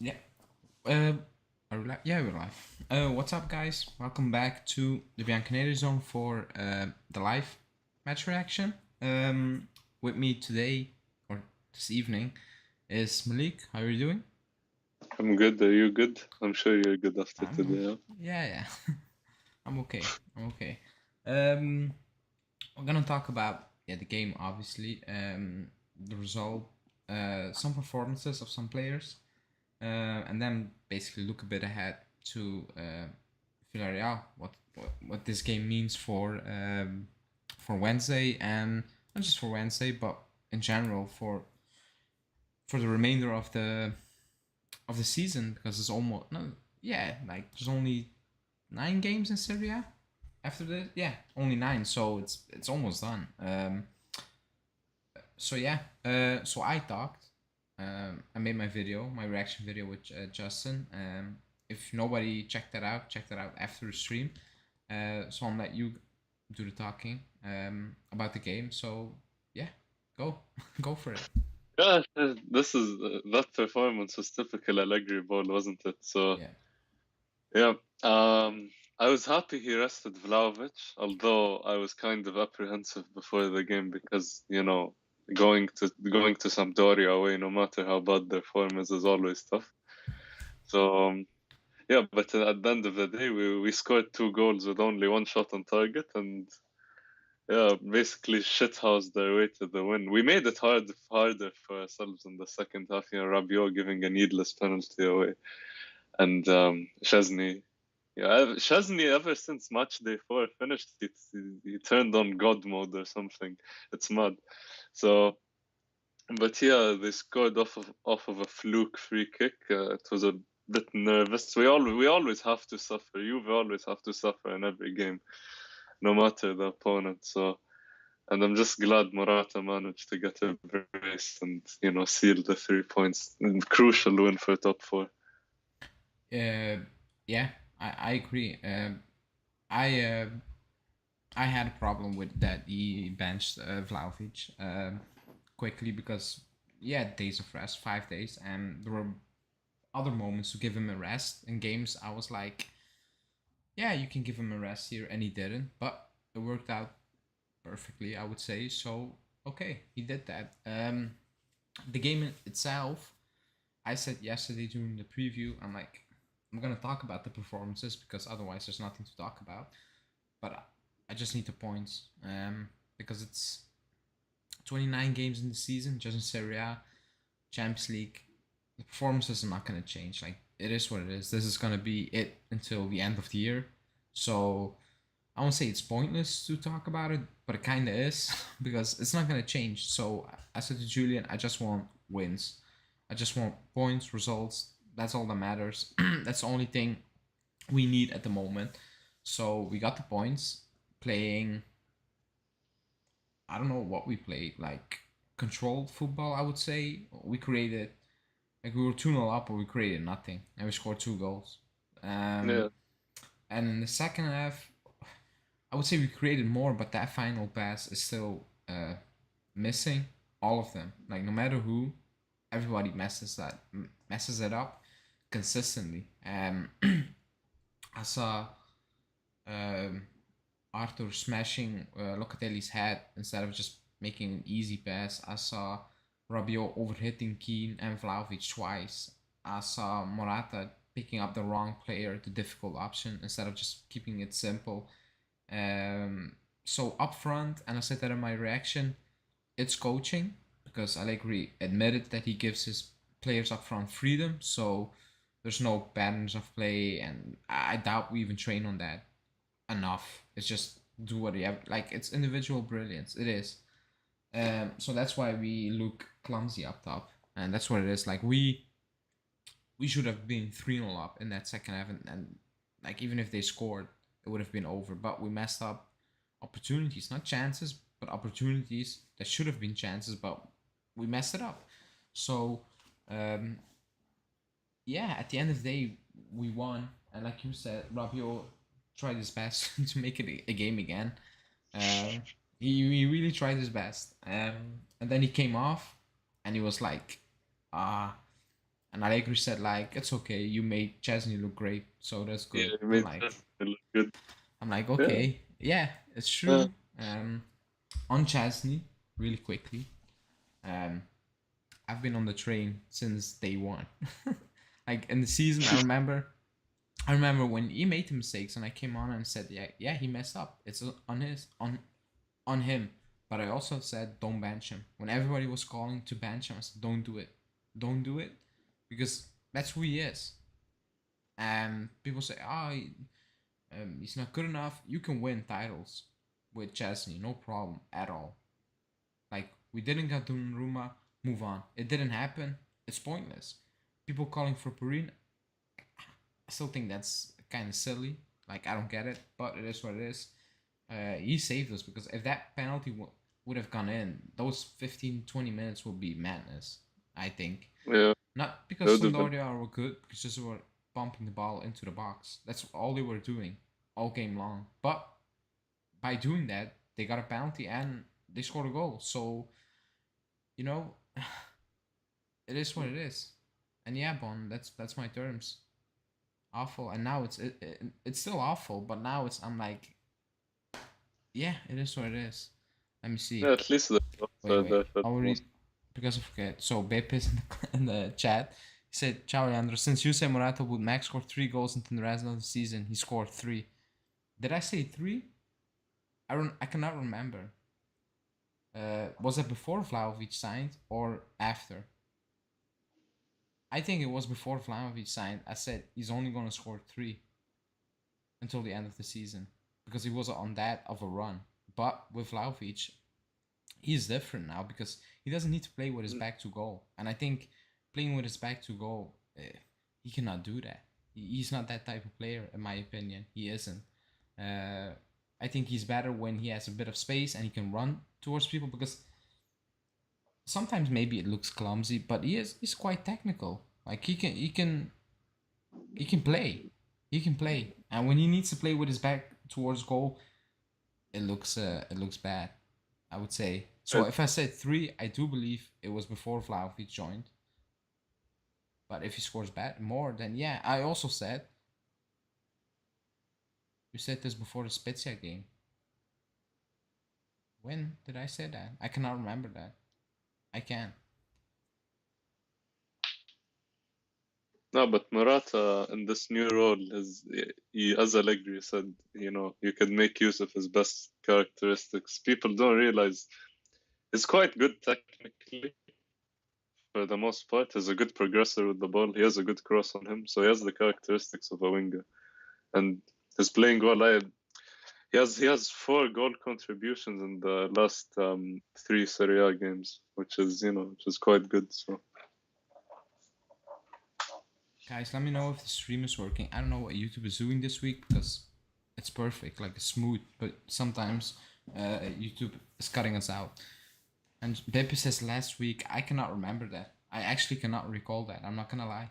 Yeah. Are we live? Yeah, we're live. What's up, guys? Welcome back to the Bianconerizone for the live match reaction. With me today or this evening is Malik. How are you doing? I'm good. Are you good? I'm sure you're good after I'm today. Huh? yeah. I'm okay. I'm okay. Um, we're gonna talk about the game, obviously. The result, some performances of some players, and then basically look a bit ahead to Villareal, what this game means for Wednesday, and not just for Wednesday, but in general for the remainder of the season, because it's almost no, yeah, like there's only 9 games in Serie A after this. Yeah, only 9, so it's almost done. So yeah, so I talked. I made my reaction video with Justin. If nobody checked that out, check that out after the stream. So I'll let you do the talking about the game. So yeah, go go for it. Yeah, this is that performance was typical Allegri ball, wasn't it? So Yeah, yeah, um, I was happy he rested Vlahovic, although I was kind of apprehensive before the game because going to Sampdoria away, no matter how bad their form is always tough. So yeah, but at the end of the day, we scored 2 goals with only one shot on target, and yeah, basically shithoused their way to the win. We made it harder for ourselves in the second half. You know, Rabiot giving a needless penalty away, and Chesney. Yeah, Chesney ever since match day 4 finished, he turned on God mode or something. It's mad. So, but yeah, they scored off of a fluke free kick. It was a bit nervous. We always have to suffer. Juve always have to suffer in every game, no matter the opponent. So and I'm just glad Morata managed to get a brace and seal the 3 points. And crucial win for top four. uh, yeah, I agree. I uh, I had a problem with that he benched Vlahovic quickly because days of rest, 5 days, and there were other moments to give him a rest. In games, I was like, yeah, you can give him a rest here, and he didn't, but it worked out perfectly, I would say. So okay, he did that. The game itself, I said yesterday during the preview, I'm gonna talk about the performances because otherwise there's nothing to talk about. But I just need the points, because it's 29 games in the season, just in Serie A, Champions League. The performances are not going to change. Like, it is what it is. This is going to be it until the end of the year. So I won't say it's pointless to talk about it, but it kind of is because it's not going to change. So I said to Julian, I just want wins. I just want points, results. That's all that matters. That's the only thing we need at the moment. So we got the points playing. I don't know what we played, like controlled football, I would say. We created, like, we were 2 0 up, but we created nothing. And we scored 2 goals. Um, Yeah, and in the second half, I would say we created more, but that final pass is still missing. All of them. Like, no matter who, everybody messes it up consistently. I saw um, Arthur smashing Locatelli's head instead of just making an easy pass. I saw Rabiot overhitting Kean and Vlahovic twice. I saw Morata picking up the wrong player, the difficult option, instead of just keeping it simple. So up front, and I said that in my reaction, it's coaching because Allegri admitted that he gives his players up front freedom. So there's no patterns of play, and I doubt we even train on that enough. It's just do what you have. Like, it's individual brilliance. It is. So that's why we look clumsy up top, and that's what it is. Like, we should have been 3-0 up in that second half, and like, even if they scored, it would have been over. But we messed up opportunities, not chances, but opportunities that should have been chances, but we messed it up. So um, yeah, at the end of the day, we won, and like you said, Rabiot tried his best to make it a game again. Um, he really tried his best, and then he came off, and he was like, ah, And Allegri said like, it's okay, you made Chesney look great, so that's good. Yeah, it made sense. It looked good. I'm like, Yeah. okay, yeah, it's Yeah. true. On Chesney, really quickly. Um, I've been on the train since day one. Like in the season, I remember when he made the mistakes, and I came on and said, yeah, he messed up. It's on him. But I also said, don't bench him. When everybody was calling to bench him, I said, don't do it, because that's who he is. And people say, he's not good enough. You can win titles with Chesney, no problem at all. Like, we didn't get Donnarumma, move on. It didn't happen. It's pointless. People calling for Perrine, I still think that's kind of silly. Like, I don't get it, but it is what it is. He saved us, because if that penalty would have gone in, those 15-20 minutes would be madness, I think. Yeah. Not That because would have been. Sampdoria were good, because just were bumping the ball into the box. That's all they were doing all game long. But by doing that, they got a penalty and they scored a goal. So, you know, it is what it is. And yeah, Bon, that's my terms. Awful. And now it's still awful, but now I'm like, yeah, it is what it is. Let me see. Yeah, at least the results are Wait. there for the I'll read most. because I forget. So Beppe is in the chat. He said, "Ciao, Leandro. Since you said Morata would max score 3 goals into the rest of the season, he scored 3. Did I say 3? I cannot remember. Was it before Vlahovic signed or after? I think it was before Vlahovic signed. I said he's only gonna score 3 until the end of the season, because he was on that of a run. But with Vlahovic, he's different now, because he doesn't need to play with his back to goal. And I think playing with his back to goal, he cannot do that. He's not that type of player, in my opinion. He isn't. I think he's better when he has a bit of space and he can run towards people, because sometimes maybe it looks clumsy, but he's quite technical. Like he can play. He can play. And when he needs to play with his back towards goal, it looks bad, I would say. So if I said 3, I do believe it was before Vlahovic joined. But if he scores more, then yeah. I also said, you said this before the Spezia game. When did I say that? I cannot remember that. I can. No, but Morata in this new role is, as Allegri said, you can make use of his best characteristics. People don't realize he's quite good technically for the most part. He's a good progressor with the ball. He has a good cross on him, so he has the characteristics of a winger. And his playing goal, he has 4 goal contributions in the last 3 Serie A games, which is quite good. So. Guys, let me know if the stream is working. I don't know what YouTube is doing this week, because it's perfect, like it's smooth, but sometimes YouTube is cutting us out. And Beppe says last week, I cannot remember that. I actually cannot recall that. I'm not gonna lie.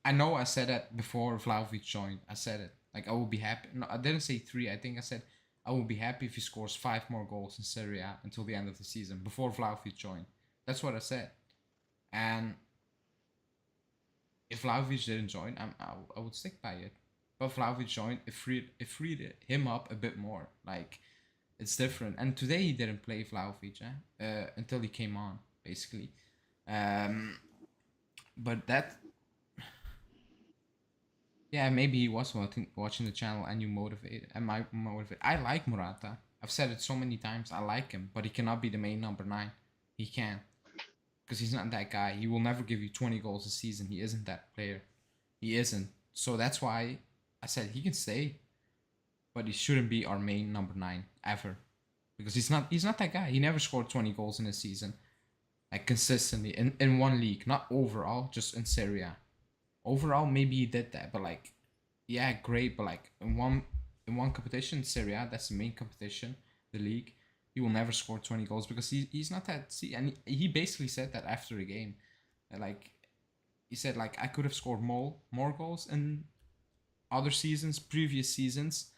I know I said that before Vlahovic joined. I said it. Like, I will be happy. No, I didn't say 3. I think I said I will be happy if he scores 5 more goals in Serie A until the end of the season, before Vlahovic joined. That's what I said. And if Vlahovic didn't join, I would stick by it. But Vlahovic joined, it freed him up a bit more. Like, it's different. And today he didn't play Vlahovic until he came on, basically. But that, yeah, maybe he was watching the channel and you motivated. Am I motivated? I like Morata. I've said it so many times. I like him, but he cannot be the main number 9. He can't, because he's not that guy. He will never give you 20 goals a season. He isn't that player. He isn't. So that's why I said he can stay, but he shouldn't be our main number 9 ever, because he's not that guy. He never scored 20 goals in a season, like consistently in one league, not overall, just in Serie A. Overall, maybe he did that, but like, yeah, great, but like in one competition, Serie A, that's the main competition, the league, he will never score 20 goals, because he's not that. See, and he basically said that after the game, like, he said like, I could have scored more goals in other seasons, previous seasons,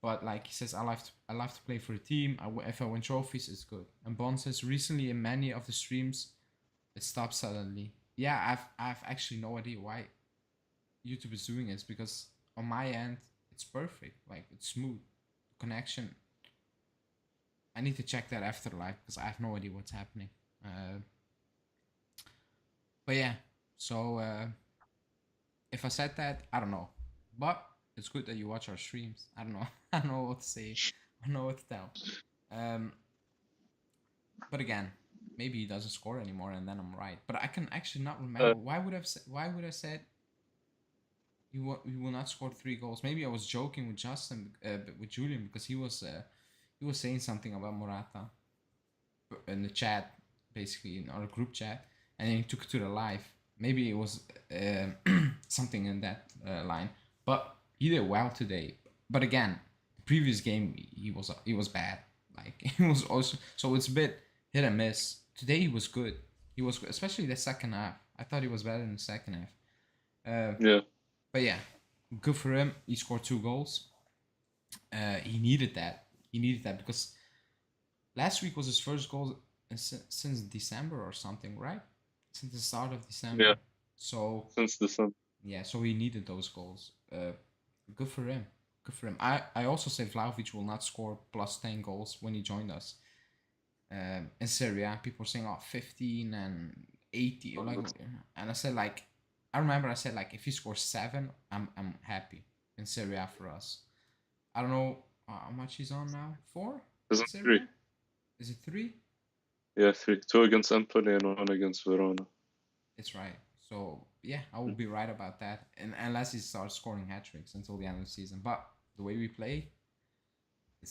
but like he says, I love to play for the team. If I win trophies, it's good. And Bon says, recently in many of the streams, it stopped suddenly. Yeah, I've actually no idea why YouTube is doing it, because on my end it's perfect, like it's smooth connection. I need to check that after live because I have no idea what's happening. Uh, but yeah, so if I said that, I don't know, but it's good that you watch our streams. I don't know, I don't know what to say, I don't know what to tell. Um, but again, maybe he doesn't score anymore, and then I'm right. But I can actually not Uh, remember why would I said he will not score 3 goals. Maybe I was joking with Justin, with Julian, because he was saying something about Morata in the chat, basically in our group chat, and then he took it to the live. Maybe it was something in that line, but he did well today. But again, the previous game he was bad. Like he was also, so it's a bit hit and miss. Today he was good. He was good, especially the second half. I thought he was better in the second half. yeah, But yeah, good for him. He scored 2 goals. He needed that. He needed that because last week was his first goal since December or something, right? Since the start of yeah. December. So Since the sun. yeah, so he needed those goals. Good for him. Good for him. I also say Vlahovic will not score plus 10 goals when he joined us. In Serie A, people were saying, oh, 15 and 80. Or like, and I said, like, I remember I said, like, if he scores 7, I'm happy in Serie A for us. I don't know how much he's on now. 4 in Isn't Serie three? A? Is it 3? Yeah, three. Two against Empoli and one against Verona. It's right. So yeah, I will be right about that. And unless he starts scoring hat tricks until the end of the season. But the way we play,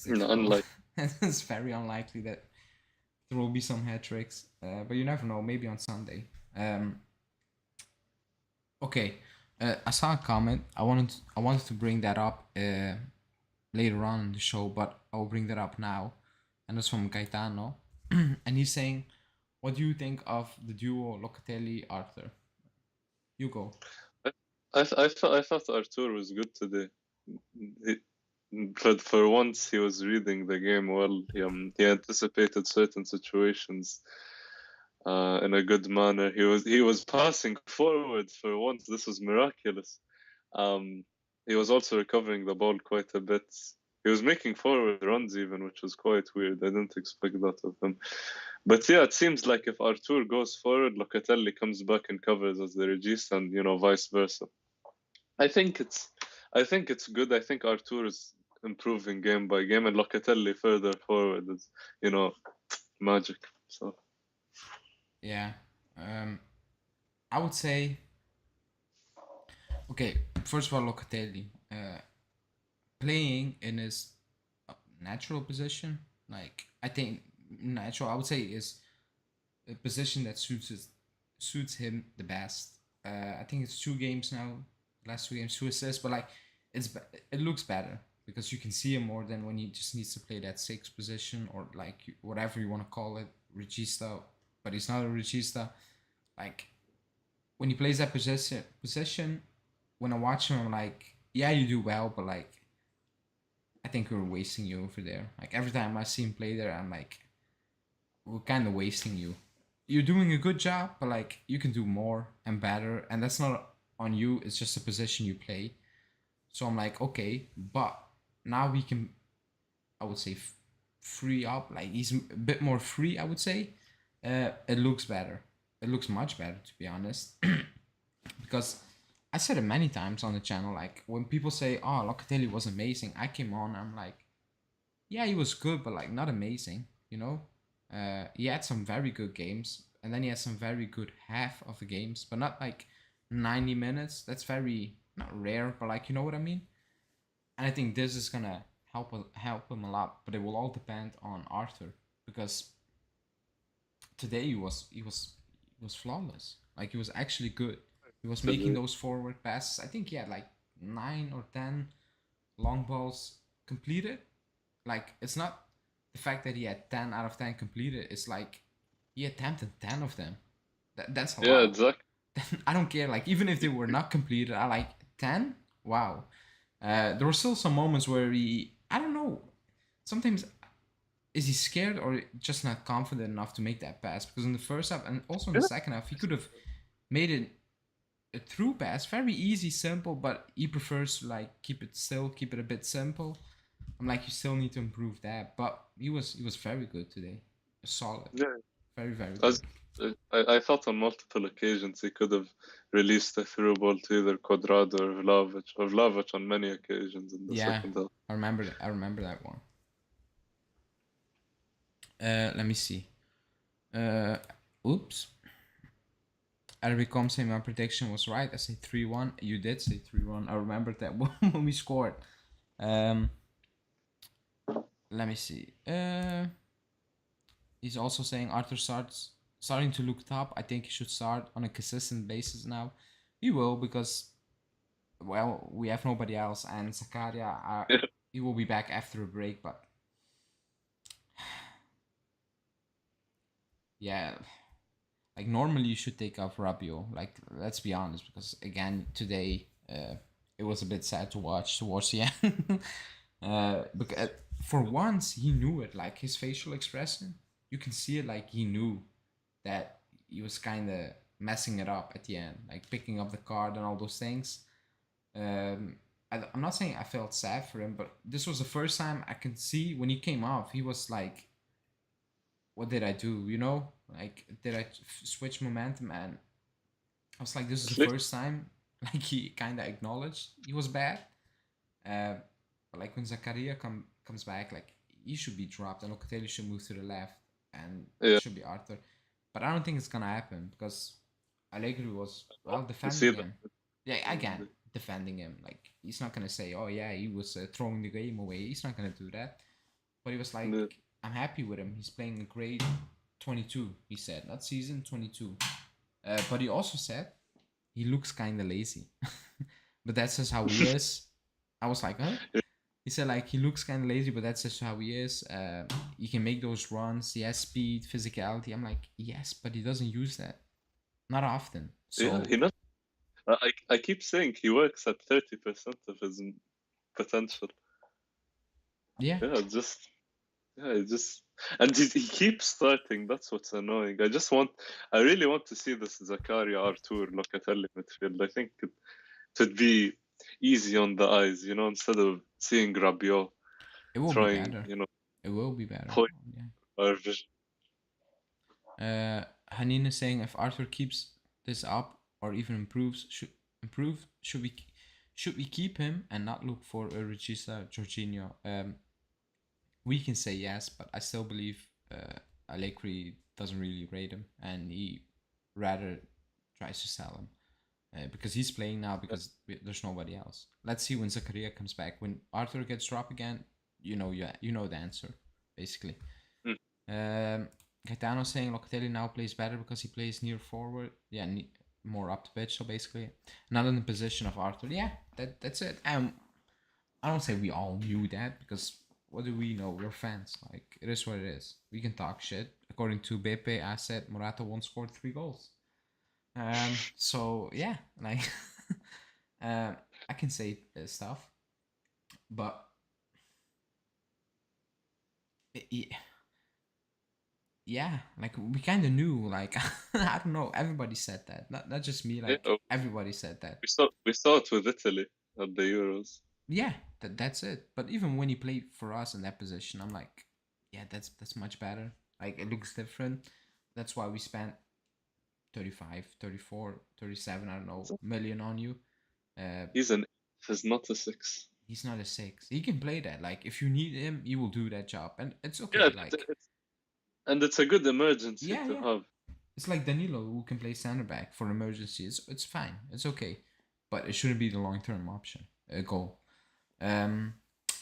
Unlike. it's very unlikely that there will be some hat tricks. But you never know. Maybe on Sunday. Okay. I saw a comment. I wanted to bring that up later on in the show, but I'll bring that up now. And it's from Gaetano, and he's saying, "What do you think of the duo Locatelli Arthur?" You go. I thought Artur was good today. He, for once, he was reading the game well. He anticipated certain situations in a good manner. He was passing forward for once. This was miraculous. Um, he was also recovering the ball quite a bit. He was making forward runs even, which was quite weird. I didn't expect that of him. But yeah, it seems like if Artur goes forward, Locatelli comes back and covers as the regista, and vice versa. I think it's I think it's good. I think Artur is improving game by game, and Locatelli further forward is you know magic. So Yeah. Um, I would say, okay, first of all, Locatelli. Playing in his natural position, like, I think natural, I would say, is a position that suits him the best. I think it's 2 games now, last 2 games, 2 assists, but like, it looks better because you can see him more than when he just needs to play that 6 position, or like whatever you want to call it, regista, but he's not a regista. Like, when he plays that position, when I watch him, I'm like, yeah, you do well, but like, I think we're wasting you over there. Like, every time I see him play there, I'm like, we're kind of wasting you. You're doing a good job, but like, you can do more and better, and that's not on you. It's just a position you play. So I'm like, okay, but now we can, I would say, free up. Like, he's a bit more free, I would say. It looks better. It looks much better, to be honest. Because I said it many times on the channel. Like, when people say, "Oh, Locatelli was amazing," I came on. I'm like, yeah, he was good, but like, not amazing. You know, he had some very good games, and then he had some very good half of the games, but not like 90 minutes. That's very not rare, but like, you know what I mean. And I think this is gonna help him a lot, but it will all depend on Arthur, because today he was flawless. Like, he was actually good. He was making those forward passes. I think he had like 9 or 10 long balls completed. Like, it's not the fact that he had 10 out of 10 completed. It's like he attempted 10 of them. That's a yeah, lot. exactly. I don't care. Like, even if they were not completed, I like 10. Wow. There were still some moments where I don't know. Sometimes is he scared or just not confident enough to make that pass? Because in the first half and also in the Yeah. second half, he could have made it a through pass, very easy, simple, but he prefers to like keep it a bit simple. I'm like, you still need to improve that, but he was very good today, solid, Yeah. very very good. As I thought on multiple occasions he could have released a through ball to either Quadrado or Vlahovic on many occasions in the Yeah, second half. I remember that. I remember that one. Let me see. Oops. Albicom saying my prediction was right. I say 3-1. You did say 3-1. I remembered that one when we scored. Let me see. He's also saying Arthur starting to look top. I think he should start on a consistent basis now. He will because, well, we have nobody else, and Zakaria, Yeah. he will be back after a break. But yeah, like normally you should take off Rabiot. Like let's be honest, because again today it was a bit sad to watch towards the end. Because for once he knew it, like his facial expression, you can see it. Like he knew that he was kind of messing it up at the end, like picking up the card and all those things. I'm not saying I felt sad for him, but this was the first time I can see when he came off, he was like, what did I do? You know, like did I switch momentum? And I was like, this is At the least, first time like he kind of acknowledged he was bad. Uh, but like when Zakaria comes back, like he should be dropped and Locatelli should move to the left and yeah, it should be Arthur. But I don't think it's gonna happen because Allegri was well you see defending that. him. Yeah, again defending him. Like he's not gonna say, "Oh yeah, he was throwing the game away." He's not gonna do that. But he was like, Yeah. "I'm happy with him. He's playing a great 22." He said, not season 22. But he also said he looks kind of lazy. But that's just how he is. I was like, huh? He said like he looks kind of lazy, but that's just how he is. He can make those runs. He has speed, physicality. I'm like, yes, but he doesn't use that. Not often. Yeah, So he not. I keep saying he works at 30% of his potential. yeah, Yeah, just yeah, just and he keeps starting. That's what's annoying. I really want to see this Zakaria Artur Locatelli midfield. I think it would be easy on the eyes, instead of seeing Rabiot it will be trying, better. It will be better. point Yeah. or vision. Hanin is saying if Arthur keeps this up or even should we keep him and not look for a Regista Jorginho? We can say yes, but I still believe Allegri doesn't really rate him, and he rather tries to sell him because he's playing now because there's nobody else. Let's see when Zakaria comes back. When Arthur gets dropped again, you know the answer basically. Um, Gaetano saying Locatelli now plays better because he plays near forward. Yeah, more up the pitch. So basically, not in the position of Arthur. Yeah, that's it. I don't say we all knew that because what do we know? We're fans. Like it is what it is. We can talk shit. According to Bepe, I said Morata once scored 3 goals. So yeah, like I can say stuff, but it, yeah, like we kind of knew. Like I don't know. Everybody said that. Not just me. Yeah, Like everybody said that. we saw it with Italy at the Euros. Yeah, that's it. But even when he played for us in that position, I'm like, yeah, that's much better. Like it looks different. That's why we spent 35, 34, 37, I don't know, So million on you. Uh, he's an he's not a six. he's not a six. He can play that. Like if you need him, he will do that job, and it's Yeah, okay. Like and it's a good emergency yeah, to yeah. have. It's like Danilo who can play center back for emergency. It's fine. It's okay, but it shouldn't be the long term option. Goal. Um,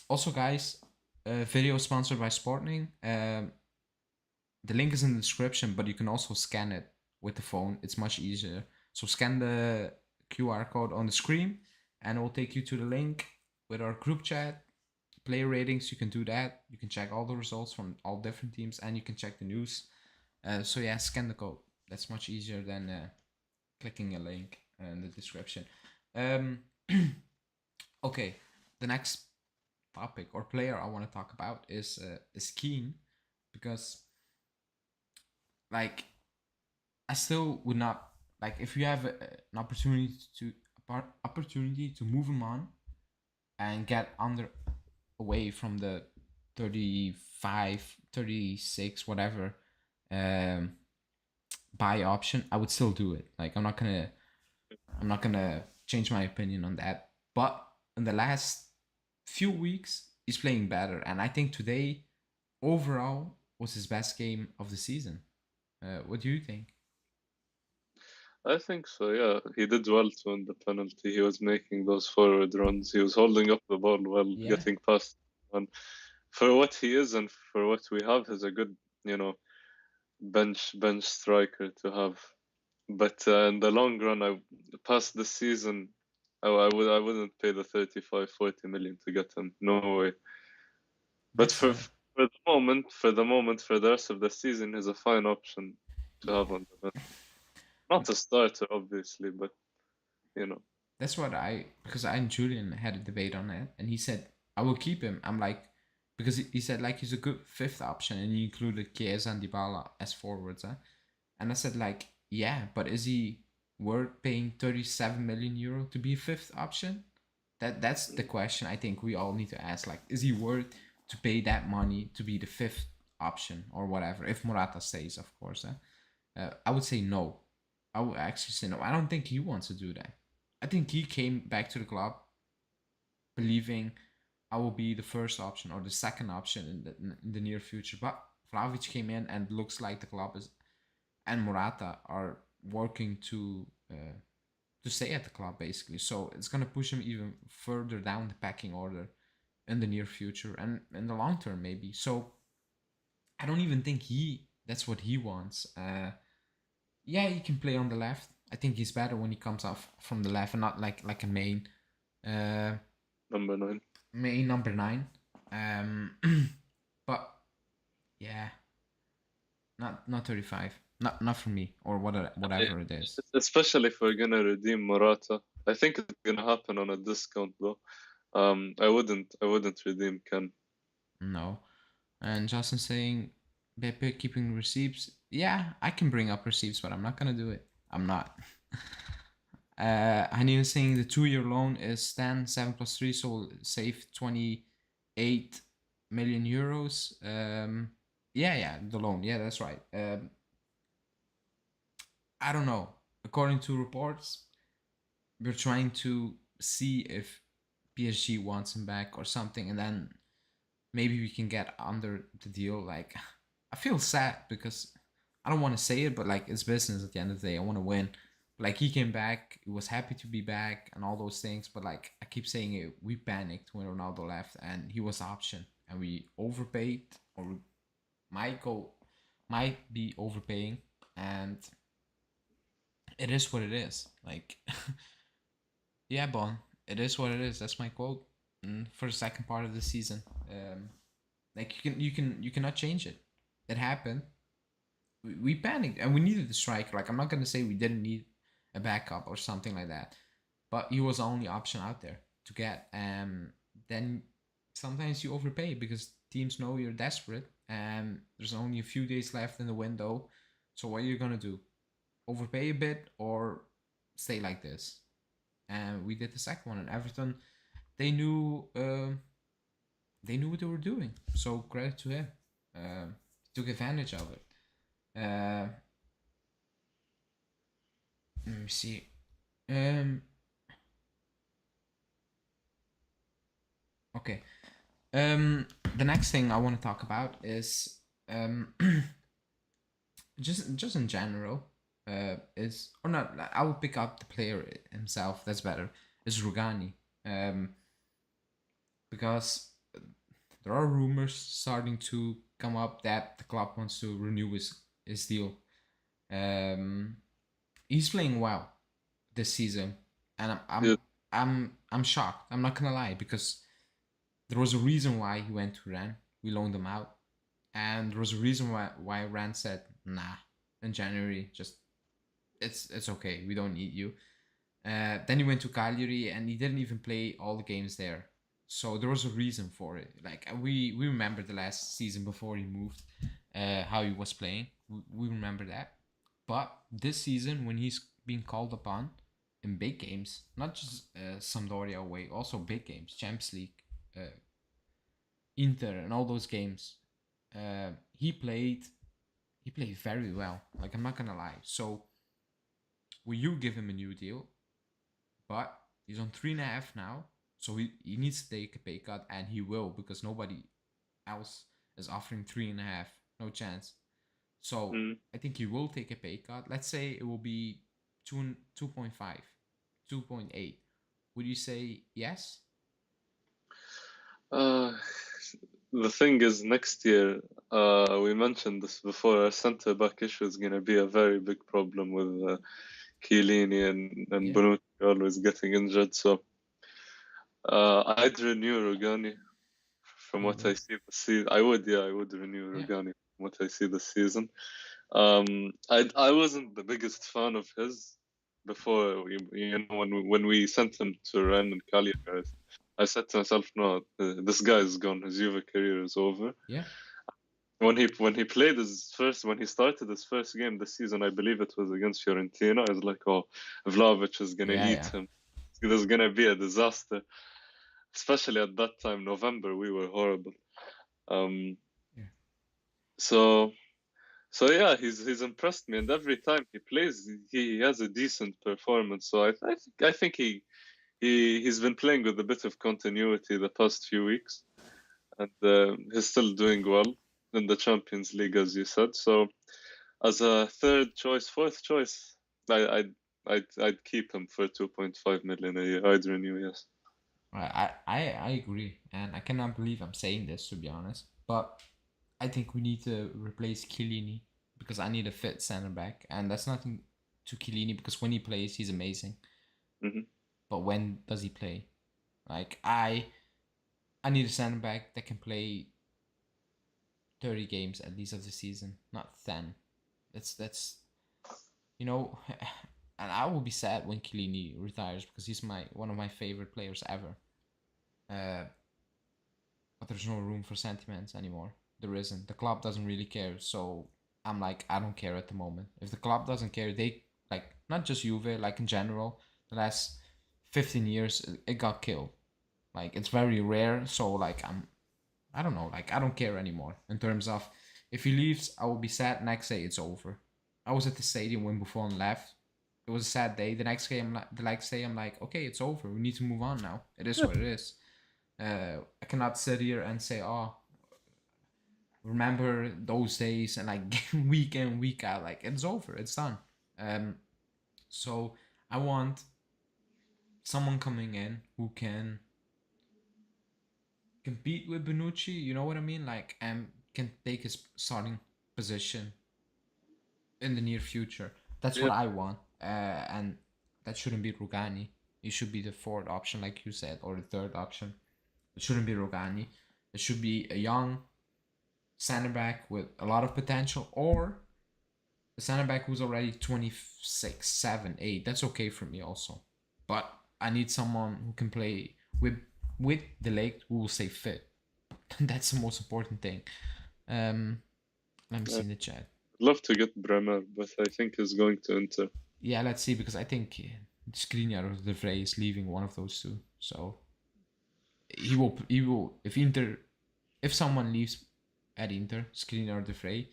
Also, guys, video sponsored by Sporting. The link is in the description, but you can also scan it with the phone. It's much easier. So scan the QR code on the screen, and it will take you to the link with our group chat. Player ratings, you can do that. You can check all the results from all different teams, and you can check the news. So yeah, scan the code. That's much easier than clicking a link in the description. Um, okay, the next topic or player I want to talk about is Kean. because like I still would not like if you have an opportunity to move him on and get under away from the 35, 36, whatever um, buy option, I would still do it. Like I'm not gonna change my opinion on that. But in the last few weeks, he's playing better, and I think today overall was his best game of the season. What do you think? I think so, yeah. He did well to win the penalty. He was making those forward runs. He was holding up the ball well, Yeah, getting past. And for what he is and for what we have, he's a good, bench striker to have. But in the long run, past this season, I wouldn't pay the 35, 40 million to get him. No way. But that's for the rest of the season, he's a fine option to have on the bench. Not a starter, obviously, but you know. that's what because I and Julian had a debate on it, and he said I will keep him. I'm like because he said like he's a good fifth option, and he included Chiesa and Dybala as forwards, huh? And I said like yeah, but is he worth paying 37 million euro to be a fifth option? That's the question I think we all need to ask. Like, is he worth to pay that money to be the fifth option or whatever? If Morata stays, of course. I would say no. I would actually say no. I don't think he wants to do that. I think he came back to the club believing I will be the first option or the second option in the near future. But Vlahovic came in and looks like the club is and Morata are working to stay at the club basically. So it's gonna push him even further down the pecking order in the near future and in the long term maybe. So I don't even think that's what he wants. Yeah, he can play on the left. I think he's better when he comes off from the left and not like a uh, Number 9. main number 9. Um, but yeah, not 35. Not for me or whatever it is. Especially if we're gonna redeem Morata. I think it's gonna happen on a discount though. I wouldn't redeem Ken. No. And Justin saying Beppe keeping receipts. Yeah, I can bring up receipts, but I'm not gonna do it. I'm not. Hanina saying the 2-year loan is 10, 7 plus 3, so we'll save 28 million euros. Yeah, the loan. Yeah, that's right. I don't know. According to reports, we're trying to see if PSG wants him back or something, and then maybe we can get under the deal. Like, I feel sad because I don't want to say it, but like it's business at the end of the day. I want to win. Like he came back, he was happy to be back, and all those things. But like I keep saying it, we panicked when Ronaldo left, and he was the option, and we overpaid or might be overpaying, and it is what it is. Like, yeah, Bon, it is what it is. That's my quote for the second part of the season. Like you cannot change it. It happened. We panicked and we needed a striker. Like I'm not gonna say we didn't need a backup or something like that, but he was the only option out there to get. Then sometimes you overpay because teams know you're desperate and there's only a few days left in the window. So what are you gonna do? Overpay a bit or stay like this? And we did the second one. And Everton, they knew they knew what they were doing. So credit to him. Took advantage of it. Let me see. Okay. The next thing I want to talk about is just in general. Is or not? I will pick up the player himself. That's better. Is Rugani. Because there are rumors starting to come up that the club wants to renew his deal. He's playing well this season, and Yeah. I'm shocked. I'm not gonna lie because there was a reason why he went to Rennes. We loaned him out, and there was a reason why Rennes said nah in January. Just it's okay. We don't need you. Then he went to Cagliari, and he didn't even play all the games there. So there was a reason for it. Like we remember the last season before he moved. how he was playing. We remember that. But this season, when he's being called upon in big games, not just Sampdoria away, also big games, Champions League, Inter, and all those games, he played very well. Like, I'm not gonna lie. So will you give him a new deal? But he's on 3.5 now, so he needs to take a pay cut, and he will, because nobody else is offering 3.5. No chance. So I think he will take a pay cut. Let's say it will be 2.5, 2.8. Would you say yes? The thing is, next year, we mentioned this before, our centre back issue is going to be a very big problem with Chiellini and Yeah. Bonucci always getting injured. So I'd renew Rugani from You what I would. see this season. I would renew Yeah. Rugani from what I see this season. I wasn't the biggest fan of his before. When we sent him to Rennes and Cagliari, I said to myself, no, this guy is gone. His Juve career is over. Yeah. When he when he started his first game this season, I believe it was against Fiorentina. I was like, oh, Vlahovic is gonna Yeah. eat Yeah. him. This is gonna be a disaster. Especially at that time, November, we were horrible. Yeah. So yeah, he's impressed me, and every time he plays, he has a decent performance. So I think he's been playing with a bit of continuity the past few weeks, and he's still doing well in the Champions League, as you said. So as a third choice, fourth choice, I'd keep him for 2.5 million a year. I'd renew, yes. I agree, and I cannot believe I'm saying this, to be honest. But I think we need to replace Chiellini, because I need a fit center back, and that's nothing to Chiellini, because when he plays, he's amazing. Mm-hmm. But when does he play? Like, I need a center back that can play 30 games at least of the season, not 10. That's you know, and I will be sad when Chiellini retires, because he's one of my favorite players ever. But there's no room for sentiments anymore. There isn't. The club doesn't really care. So I'm like, I don't care at the moment. If the club doesn't care, they, like, not just Juve, like in general, the last 15 years it got killed. Like, it's very rare. So like, I don't know. Like, I don't care anymore in terms of, if he leaves, I will be sad. Next day it's over. I was at the stadium when Buffon left. It was a sad day. The next day I'm like, okay, it's over. We need to move on now. It is what it is. I cannot sit here and say, oh, remember those days, and like week in, week out. Like, it's over. It's done. So I want someone coming in who can compete with Bonucci. You know what I mean? Like, and can take his starting position in the near future. That's Yeah, what I want. And that shouldn't be Rugani. It should be the fourth option, like you said, or the third option. It shouldn't be Rugani. It should be a young center back with a lot of potential, or a center back who's already 26, 7, 8. That's okay for me also. But I need someone who can play with the leg, who will stay fit. That's the most important thing. Let me see in the chat. I'd love to get Bremer, but I think he's going to Inter. Yeah, let's see, because I think Skriniar or De Vrij is leaving, one of those two. So he will if someone leaves at Inter, Skriniar or De Vrij,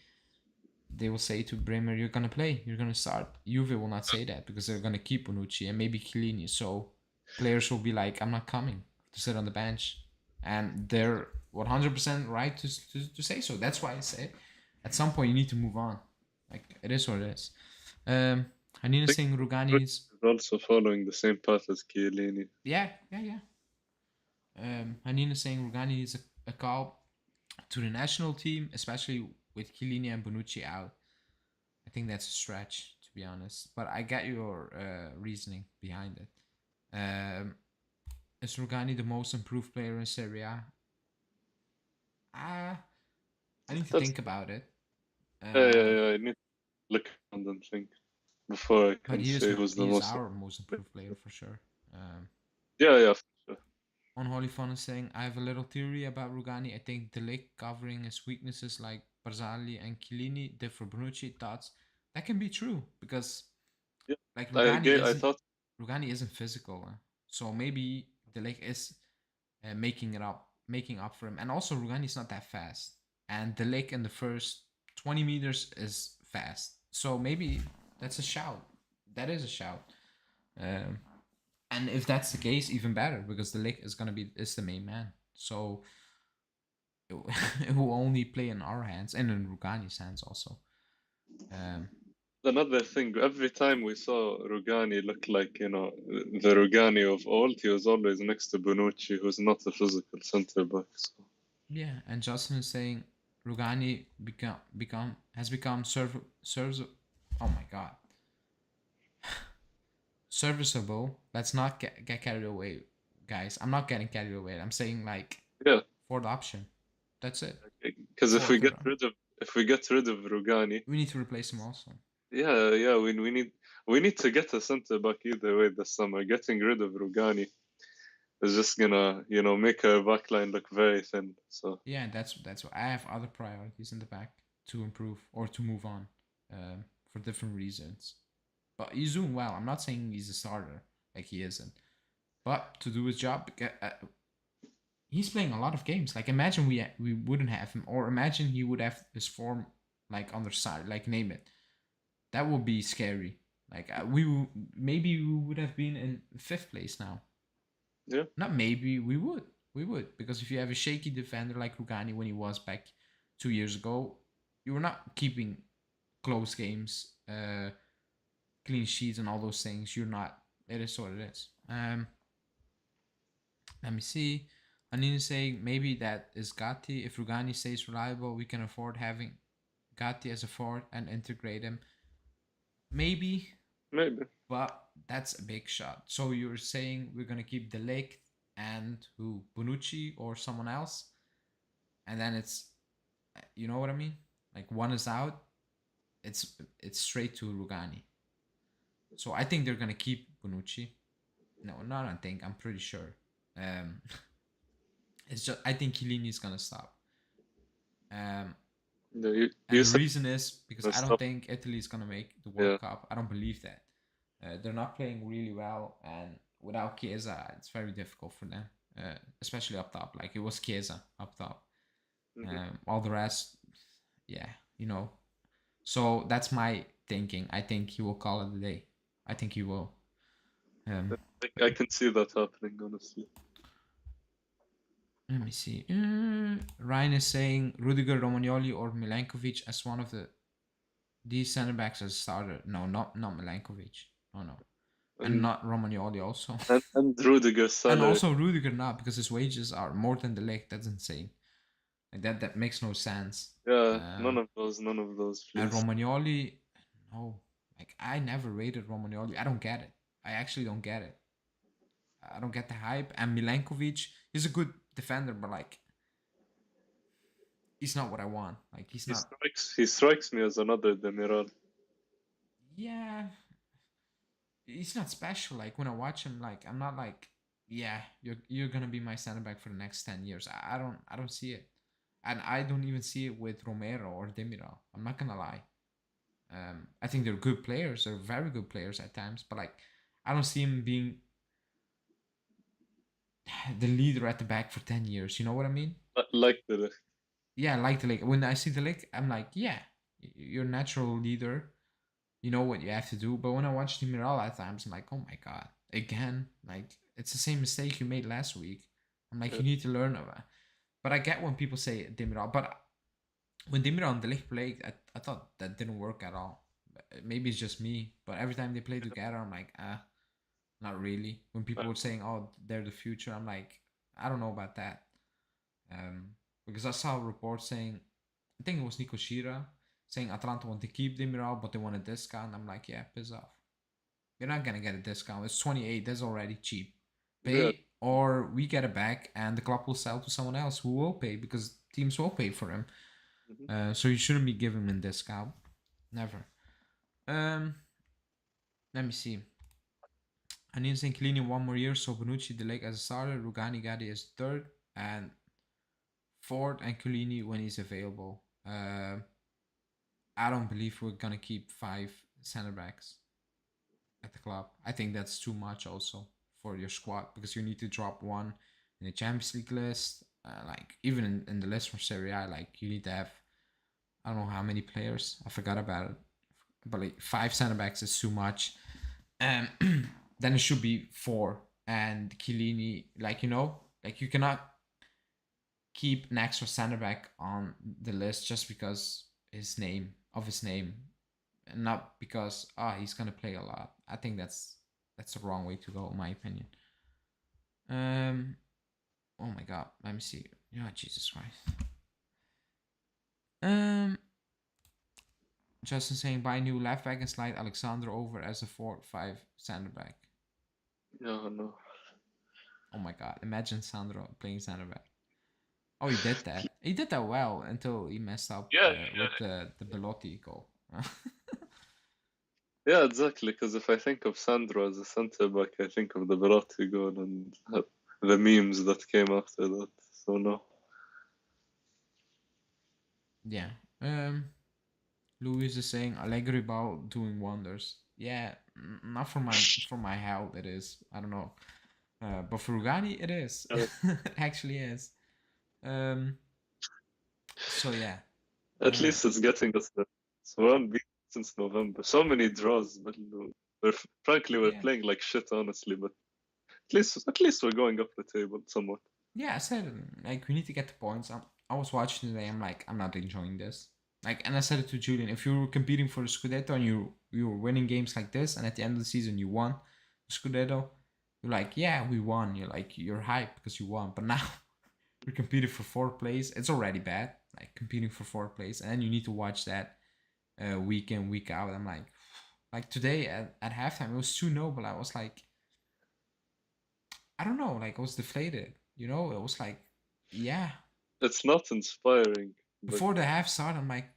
they will say to Bremer, you're gonna play, you're gonna start. Juve will not say that, because they're gonna keep Bonucci and maybe Chiellini. So players will be like, I'm not coming to sit on the bench, and they're 100% right to say so. That's why I say, at some point you need to move on. Like, it is what it is. Hanina saying Rugani is, Is also following the same path as Chiellini. yeah. Hanina saying Rugani is a call to the national team, especially with Chiellini and Bonucci out. I think that's a stretch, to be honest. But I get your reasoning behind it. Is Rugani the most improved player in Serie A? I need to That's think about it. I need to look around and think before I But can say who's the he is most. our most improved player for sure. Yeah, for sure. Unholy Fun is saying, I have a little theory about Rugani. I think the leg covering his weaknesses like Barzagli and Chiellini did for Bonucci. Thoughts? That can be true because Yeah, like I thought Rugani isn't physical, so maybe the Ligt is making up for him. And also Rugani's not that fast, and the Ligt in the first 20 meters is fast, so maybe that's a shout. That is a shout. Um, and if that's the case, even better because the Ligt is the main man. So it will only play in our hands and in Rugani's hands also. Um, another thing. Every time we saw Rugani look like, the Rugani of old, he was always next to Bonucci, who's not a physical centre back. So. yeah, and Justin is saying Rugani become oh my god, serviceable. Let's not get carried away, guys. I'm not getting carried away. I'm saying like Yeah, fourth option. That's it. because if we Fourth. get rid of Rugani, We need to replace him also. yeah, we need to get a centre back either way this summer. Getting rid of Rugani is just gonna, make our backline look very thin. So Yeah, that's what I have other priorities in the back to improve or to move on, for different reasons. But he's doing well. I'm not saying he's a starter, like he isn't. But to do his job, he's playing a lot of games. Like imagine we wouldn't have him, or imagine he would have his form like on the side, like name it. That would be scary. Like maybe we would have been in fifth place now. yeah, Not maybe we would because if you have a shaky defender like Rugani when he was back 2 years ago, you were not keeping close games, clean sheets, and all those things. You're not. It is what it is. Let me see. Anina saying maybe that is Gatti. If Rugani stays reliable, we can afford having Gatti as a forward and integrate him. Maybe, maybe. but that's a big shot. So you're saying we're gonna keep De Ligt and who Bonucci or someone else, and then it's, you know what I mean? Like one is out, it's straight to Rugani. So I think they're gonna keep Bonucci. No, not I think. I'm pretty sure. Um, it's just I think Chiellini is gonna stop. Um, Yeah, and you the said reason is because I don't stuff. think Italy is gonna make the Yeah, World Cup. I don't believe that. They're not playing really well, and without Chiesa, it's very difficult for them, especially up top. Like it was Chiesa up top. mhm. All the rest, yeah, you know. So that's my thinking. I think he will call it a day. I think he will. Um, I can see that happening, honestly. Let me see. Ryan is saying Rudiger, Romagnoli, or Milankovic as one of these center backs as a starter. No, not Milankovic. Oh no, and And not Romagnoli also, Rudiger's and salary. also Rudiger not because his wages are more than the leg. That's insane. Like that makes no sense. Yeah, Um, none of those, and please. Romagnoli, no, like I never rated Romagnoli. I don't get it. I actually don't get it. I don't get the hype. And Milankovic, he's a good defender, but like he's not what I want. Like he's not. He strikes me as another Demiral. Yeah, he's not special. Like when I watch him, like I'm not like, yeah, you're gonna be my center back for the next 10 years. I don't see it, and I don't even see it with Romero or Demiral. I'm not gonna lie. I think they're good players. They're very good players at times, but like I don't see him being the leader at the back for 10 years. You know what I mean? Like the Yeah, like the Lake. When I see the Lake, I'm like, yeah, you're a natural leader. You know what you have to do. But when I watch Demiral at times, I'm like, oh my god, again, like it's the same mistake you made last week. I'm like, you need to learn of it. But I get when people say Demiral, but when Demiral and De Ligt played, I thought that didn't work at all. Maybe it's just me, but every time they play together, I'm like, not really. When people were saying, oh, they're the future, I'm like, I don't know about that. Um, because I saw a report saying, I think it was Nico Shira, saying Atalanta want to keep Demiral, but they want a discount. I'm like, yeah, piss off. You're not gonna get a discount. It's 28. That's already cheap. yeah. Pay or we get it back, and the club will sell to someone else who will pay because teams will pay for him. Mhm. So you shouldn't be giving him a discount. Never. Um, Let me see. I need to think Chiellini 1 more year, so Bonucci the leg as a starter, Rugani Gatti as third, and Ford and Chiellini when he's available. Uh, I don't believe we're gonna keep 5 center backs at the club. I think that's too much also for your squad because you need to drop one in the Champions League list. Like even in the list from Serie A, like you need to have I don't know how many players. I forgot about it, but like 5 center backs is too much. And then it should be 4. And Chiellini, like like you cannot keep an extra center back on the list just because his name, and not because he's gonna play a lot. I think that's the wrong way to go, in my opinion. Um, oh my god, let me see. Oh Jesus Christ. Um, Justin saying buy new left back and slide Alexander over as a 4-5 center back. No. Oh my god, imagine Sandro playing center back. Oh, he did that. He did that well until he messed up with the Belotti goal. Yeah, exactly. Because if I think of Sandro as a centre back, I think of the Verratti goal and the memes that came after that. So no. Yeah. Luis is saying Allegri about doing wonders. Yeah, not for my health it is. I don't know. But for Rugani it is. Uh, It actually is. So yeah. At least it's getting us there. So we're unbeaten since November. So many draws, but frankly we're Yeah. playing like shit, honestly. But at least we're going up the table somewhat. Yeah, I said like we need to get the points. I was watching today. I'm like, I'm not enjoying this. Like, and I said it to Julian. If you were competing for the Scudetto and you were winning games like this, and at the end of the season you won the Scudetto, you're like, yeah, we won. You're hyped because you won. But now we're competing for 4th place. It's already bad. Like competing for 4th place, and then you need to watch that week in week out. I'm like today at halftime it was 2-0, but I was like, I don't know. Like I was deflated. It was like, yeah. It's not inspiring, but Before the half started, I'm like,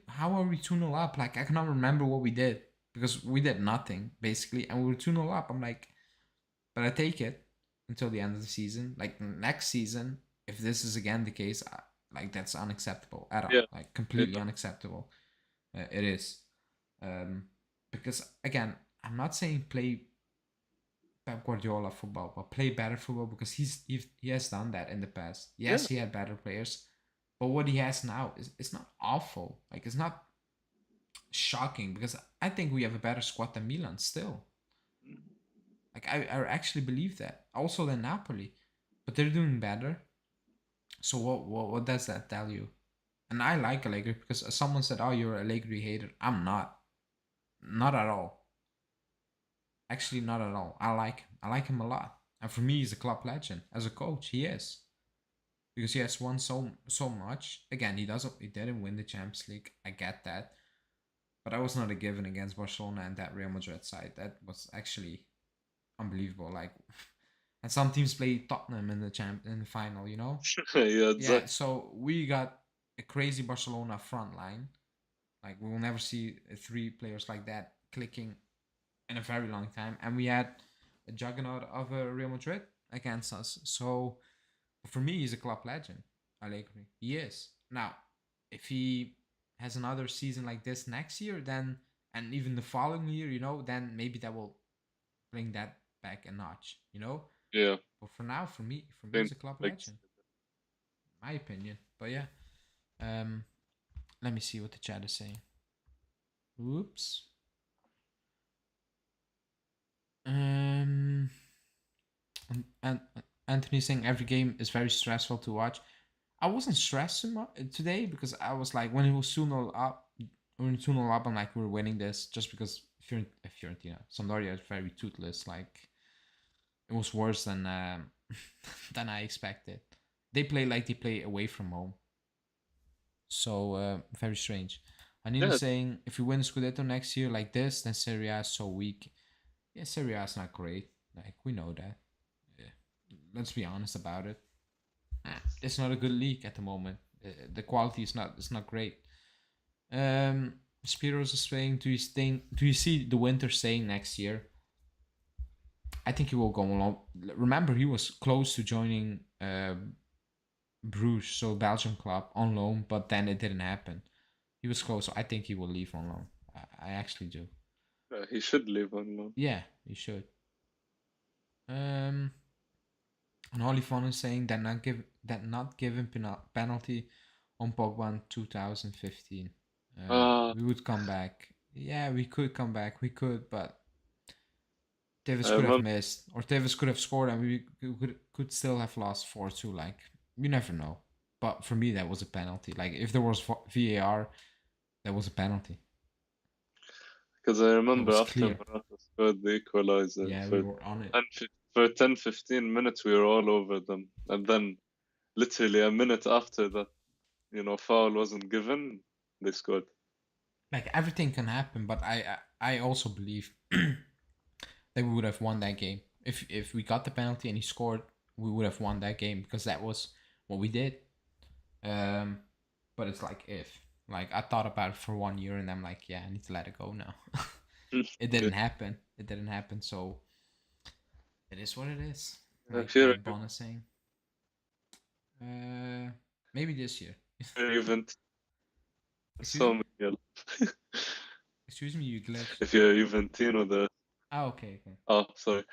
how are we 2-0 up? Like I cannot remember what we did because we did nothing basically, and we were 2-0 up. I'm like, but I take it until the end of the season. Like next season, if this is again the case, like that's unacceptable at all. yeah, Like completely unacceptable. It is, because again, I'm not saying play Pep Guardiola football, but play better football because he has done that in the past. yeah, Yes, he had better players, but what he has now is it's not awful. Like it's not shocking because I think we have a better squad than Milan still. Like I actually believe that. Also than Napoli, but they're doing better. So what does that tell you? And I like Allegri because someone said, "Oh, you're a Allegri hater." I'm not at all. Actually, not at all. I like him a lot, and for me, he's a club legend as a coach. He is because he has won so much. Again, he didn't win the Champions League. I get that, but that was not a given against Barcelona and that Real Madrid side. That was actually unbelievable. Like, and some teams play Tottenham in the final. yeah, Yeah. exactly. So we got a crazy Barcelona front line. Like we will never see 3 players like that clicking in a very long time, and we had a juggernaut of a Real Madrid against us. So for me, he's a club legend. Allegri, he is. Now, if he has another season like this next year, then and even the following year, then maybe that will bring that back a notch. Yeah, But for now, for me, same he's a club things. legend, my opinion. But yeah, um, let me see what the chat is saying. Oops. Um, and Anthony saying every game is very stressful to watch. I wasn't stressed today because I was like, when it was 2-0 up, when 2-0 up, I'm like, we're winning this just because Fiorentina, Sampdoria is very toothless. Like, it was worse than than I expected. They play like they play away from home. So, very strange. Anil Yeah, saying, if you win Scudetto next year like this, then Serie A is so weak. Yeah, Serie A is not great. Like, we know that. Yeah. Let's be honest about it. It's not a good league at the moment. The quality is not great. Spiros is saying, do you see the Winter staying next year? I think he will go along. Remember, he was close to joining Bruges, so Belgium club, on loan, but then it didn't happen. He was close, so I think he will leave on loan. I actually do. He should leave on loan. Yeah, he should. And Olifon is saying that not giving penalty on Pogba in 2015. We would come back. Yeah, we could come back. We could, but Davis I could have remember. missed, or Davis could have scored, and we could still have lost 4-2. Like, you never know. But for me, that was a penalty. Like, if there was VAR, that was a penalty. Because I That remember was after clear. Morata scored the equalizer, Yeah, we were on it. 10-15 minutes we were all over them. And then literally a minute after that, foul wasn't given, they scored. Like, everything can happen, but I also believe that we would have won that game. If we got the penalty and he scored, we would have won that game because that was what we did. But it's like if. Like, I thought about it for 1 year and I'm like, yeah, I need to let it go now. It didn't happen. It didn't happen, so it is what it is. If Like you're, Bon is saying. Maybe this year. Juventus, Excuse so me? many. Excuse me, you glitched. If you're Juventino, Ah, okay, okay. oh, sorry.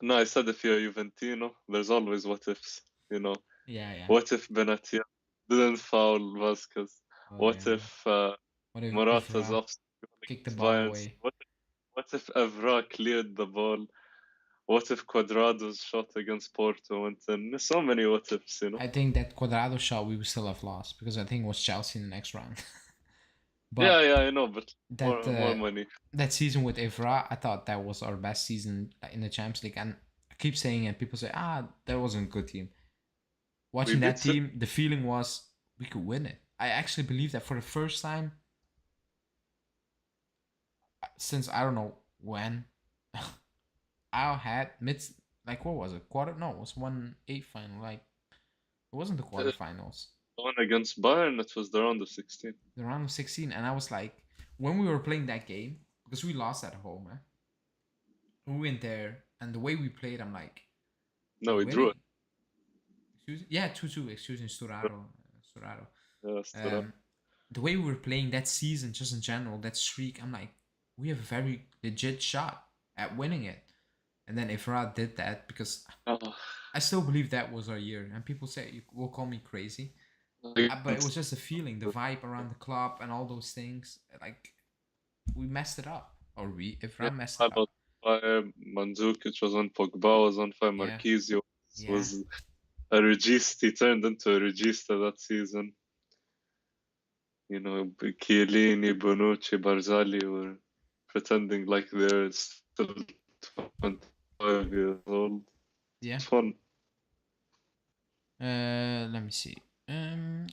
No, I said if you're Juventino, there's always what ifs. Yeah, yeah. What if Benatia didn't foul Vasquez? Oh, What yeah. if What if Morata's Evra off kicked the against ball Bayern? away? What if Evra cleared the ball? What if Quadrado's shot against Porto went in? There's so many what ifs. I think that Quadrado shot we would still have lost because I think it was Chelsea in the next round. Yeah, But yeah, I know, but that more money. that season with Evra, I thought that was our best season in the Champions League. And I keep saying it, people say, that wasn't a good team. We Watching beat that City. team, the feeling was we could win it. I actually believe that for the first time since I don't know when, I had like what was it, quarter? No, it was 1/8 final. Like, it wasn't the The quarterfinals, one against Bayern, it was the round of 16. the round of 16, and I was like, when we were playing that game because we lost at home, we went there and the way we played, I'm like, No, we're we drew it. winning. Excuse me? Yeah, 2-2. Excuse me, Sturaro. Yeah, stood up. Um, the way we were playing that season, just in general, that streak, I'm like, we have a very legit shot at winning it. And then Ifra did that because Oh, I still believe that was our year. And people say you will call me crazy, but it was just a feeling, the vibe around the club, and all those things. Like, we messed it up, or yeah, Ifra messed it Salah up. was on fire, Mandzukic was on, Pogba was on fire, Yeah, Marquisio yeah. was a regista. He turned into a regista that season. Chiellini, Bonucci, Barzali were pretending like they're still 25 years old. Yeah. It's fun. Let me see. I'm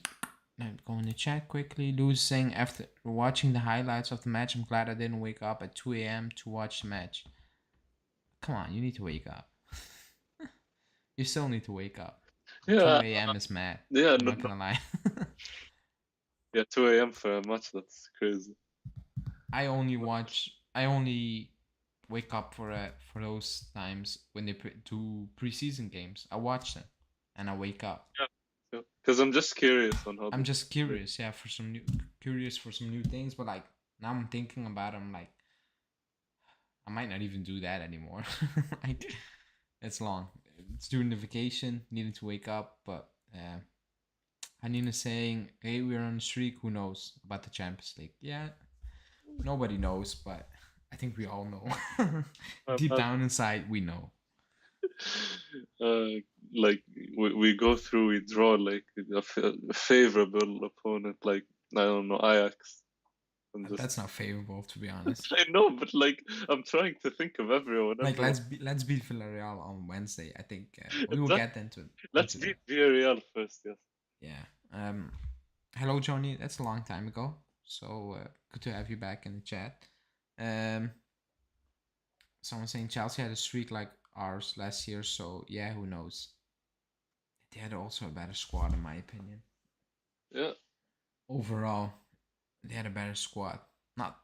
going to chat quickly. Lou's saying after watching the highlights of the match, I'm glad I didn't wake up at 2 a.m. to watch the match. Come on, you need to wake up. You still need to wake up. Yeah, 2 a.m. is mad. yeah, I'm no, not no, gonna lie. yeah, 2 a.m. for a match, that's crazy. I only wake up for those times when they do preseason games. I watch them and I wake up. Yeah, because I'm just curious on how I'm they just play. curious, yeah, curious for some new things. But like now I'm thinking about it, I'm like, I might not even do that anymore. Like, it's long. It's during the vacation, needing to wake up, but Hanina saying, "Hey, we're on a streak. Who knows about the Champions League?" Yeah, nobody knows, but I think we all know. Deep Uh, down inside, we know. like we go through, we draw like a favorable opponent, like I don't know, Ajax. I'm just That's not favorable, to be honest. I know, but like I'm trying to think of everyone. Like, let's beat Villareal on Wednesday. I think we will Exactly. get Let's into beat that. Villarreal first, yes. Yeah. Hello, Johnny. That's a long time ago. So good to have you back in the chat. Someone saying Chelsea had a streak like ours last year. So yeah, who knows? They had also a better squad, in my opinion. Yeah. Overall, they had a better squad. Not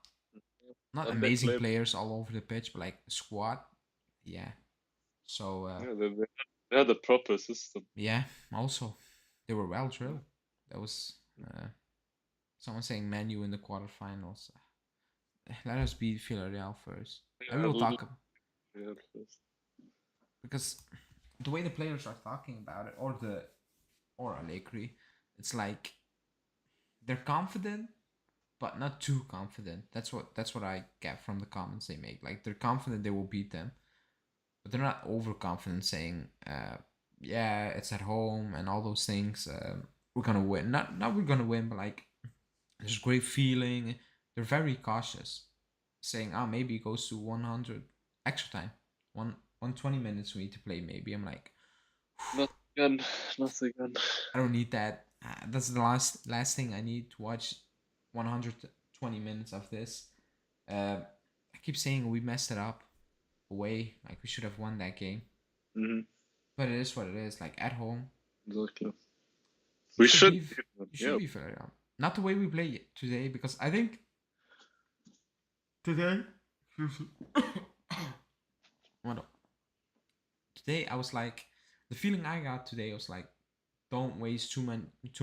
And they amazing played. players all over the pitch, but like squad, yeah. So Yeah, they They had a proper system. Yeah, also, they were well drilled. That was someone saying Manu in the quarterfinals. Let us beat Villareal first. And we Yeah, will talk yeah, first. because the way the players are talking about it, or Allegri, it's like they're confident, but not too confident. That's what I get from the comments they make. Like they're confident they will beat them, but they're not overconfident, saying, "Yeah, it's at home" and all those things. We're gonna win. Not we're gonna win, but like there's great feeling. They're very cautious, saying, "Ah, maybe it goes to 100 extra time, 120 minutes we need to play." Maybe I'm like, Not again. Not again. I don't need that. That's the last thing I need to watch 120 minutes of this. I keep saying we messed it up away. Like we should have won that game, Mm-hmm. but it is what it is. Like at home, Exactly. you We should should. be you should Yeah. be fair. Not the way we play today, because I think today. What? Today I was like, the feeling I got today was like, don't waste too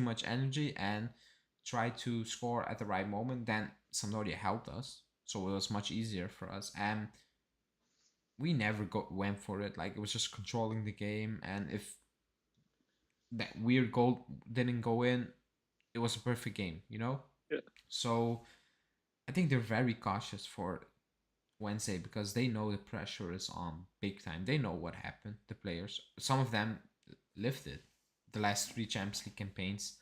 much energy and try to score at the right moment. Then Sampdoria helped us, so it was much easier for us. And we never went for it. Like it was just controlling the game, and if that weird goal didn't go in, it was a perfect game, you know. Yeah. So I think they're very cautious for Wednesday because they know the pressure is on big time. They know what happened. The players, some of them lived it, the last three Champions League campaigns.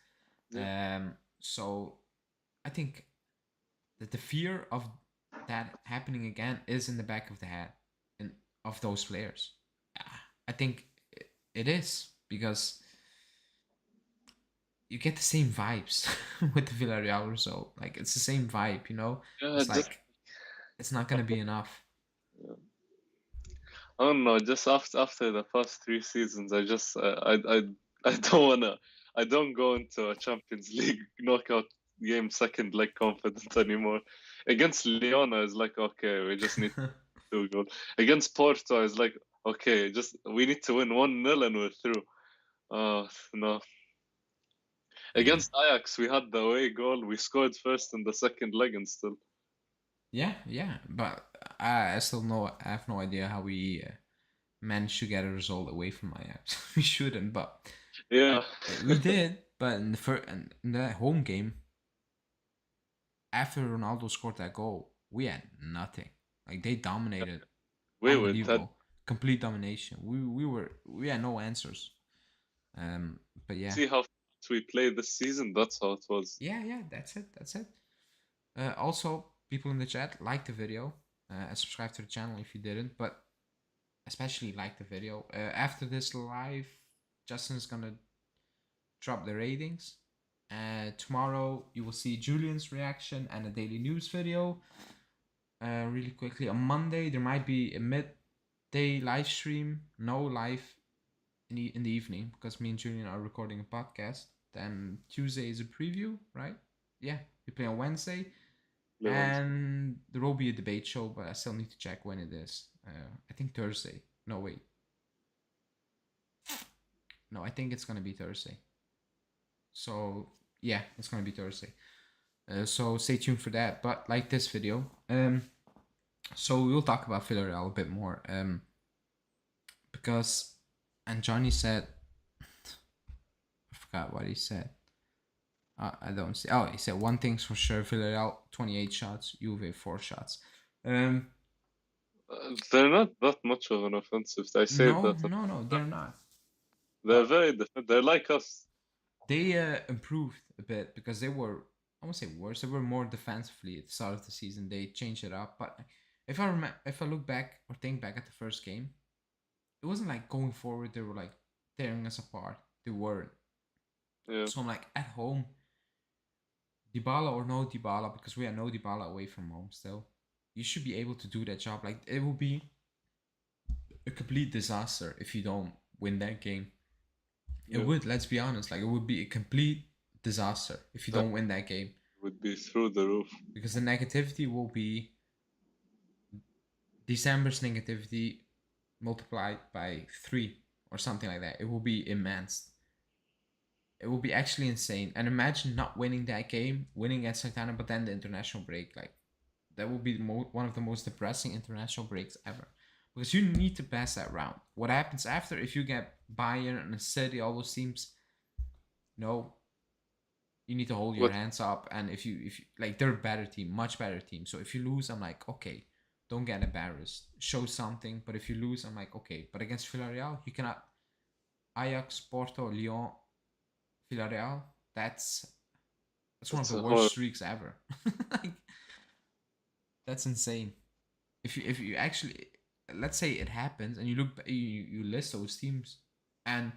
Yeah. So I think that the fear of that happening again is in the back of the head and of those players. I think it is because you get the same vibes with the Villarreal result. Like it's the same vibe, you know. Yeah. It's like it's not gonna be enough. Yeah. I don't know. Just after the past 3 seasons, I don't wanna. I don't go into a Champions League knockout game second leg confident anymore. Against Lyon, I was like, okay, we just need 2 goals. Against Porto, I was like, okay, just we need to win 1-0 and we're through. No. Yeah. Against Ajax, we had the away goal. We scored first in the second leg and still. Yeah, but I still I have no idea how we managed to get a result away from Ajax. We shouldn't, but Yeah. we did. But in the home game, after Ronaldo scored that goal, we had nothing. Like they dominated, We were dead. unbelievable, complete domination. We had no answers. But yeah, See how we played this season? That's how it was. yeah, that's it. Also, people in the chat, like the video, and subscribe to the channel if you didn't. But especially like the video. After this live, Justin's gonna drop the ratings. Tomorrow you will see Julian's reaction and a daily news video. Really quickly, on Monday there might be a midday live stream. No live in the evening because me and Julian are recording a podcast. Then Tuesday is a preview, right? Yeah, we play on Wednesday. Lewandowski. And there will be a debate show, but I still need to check when it is. I think Thursday. No, wait. No, I think it's gonna be Thursday. So yeah, it's gonna be Thursday. So stay tuned for that. But like this video, so we'll talk about Villarreal a bit more, because and Johnny said, I forgot what he said. I don't see. Oh, he said one thing's for sure: Villarreal 28 shots, Juve 4 shots. They're not that much of an offensive. I say No, that. no, they're not. They're But very They're like us. they improved a bit because they were, I won't say worse, they were more defensively at the start of the season. They changed it up. But if I look back or think back at the first game, it wasn't like going forward. They were like tearing us apart. They weren't. Yeah. So I'm like at home, Dybala or no Dybala, because we had no Dybala away from home still. You should be able to do that job. Like it will be a complete disaster if you don't win that game. It Yeah. would. Let's be honest. Like it would be a complete disaster if you don't win that game. Would be through the roof. Because the negativity will be December's negativity multiplied by 3 or something like that. It will be immense. It will be actually insane. And imagine not winning that game, winning against Santana, but then the international break. Like, that will be one of the most depressing international breaks ever. Because you need to pass that round. What happens after if you get Bayern and City, all those teams? No, you need to hold your What? hands up. And if you like, they're a better team, much better team. So if you lose, I'm like, okay, don't get embarrassed. Show something. But if you lose, I'm like, okay. But against Villarreal, you cannot. Ajax, Porto, Lyon, Villareal. That's one of It's the a worst horror. streaks ever. Like, that's insane. If you actually, let's say it happens and you look, you list those teams, and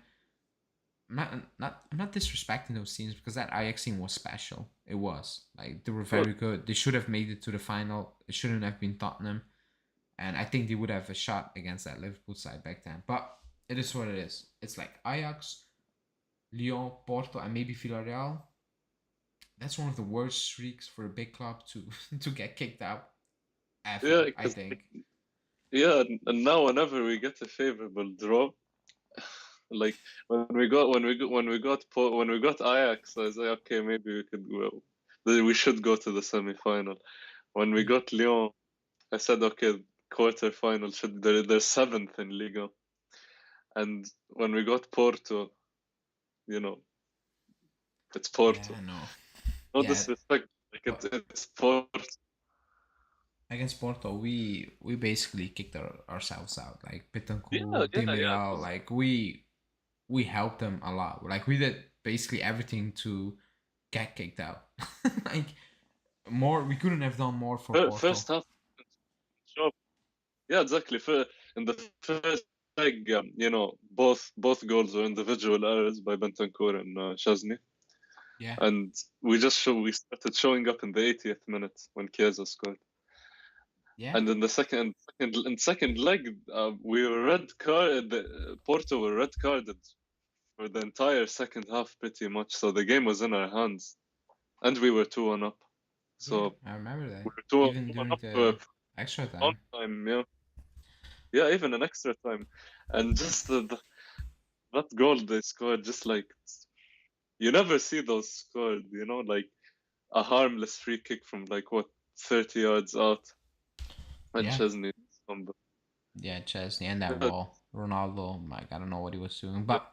I'm not disrespecting those teams because that Ajax team was special. It was like they were Well, very good. They should have made it to the final. It shouldn't have been Tottenham, and I think they would have a shot against that Liverpool side back then. But it is what it is. It's like Ajax, Lyon, Porto, and maybe Villarreal. That's one of the worst streaks for a big club to to get kicked out yeah, ever, I because think. yeah, and now whenever we get a favorable draw, like when we got Ajax, I was like, okay, maybe we could go. We should go to the semi-final. When we got Lyon, I said, okay, quarter-final should they're seventh in Liga. And when we got Porto, you know, it's Yeah, Porto. I know. No Yeah, disrespect, like but it's Porto. against Porto, we basically kicked ourselves out. Like Yeah, Betancourt, yeah, yeah. Demiral, like we helped them a lot. Like we did basically everything to get kicked out. Like more, we couldn't have done more for Porto. First half, job. Yeah, exactly. In the first leg, both goals were individual errors by Bentancur and Chesney, Yeah, and we started showing up in the 80th minute when Chiesa scored. yeah, And in the second leg, we were Porto were red carded for the entire second half, pretty much. So the game was in our hands, and we were 2-1 up. yeah. So I remember we that. were 2 Even 1 during up the for extra long time. time, yeah. Yeah, even an extra time. And just that goal they scored, just like you never see those scored, like a harmless free kick from like what 30 yards out, and Yeah, Chesney. yeah, Chesney and that Yeah, wall. Ronaldo, like I don't know what he was doing, but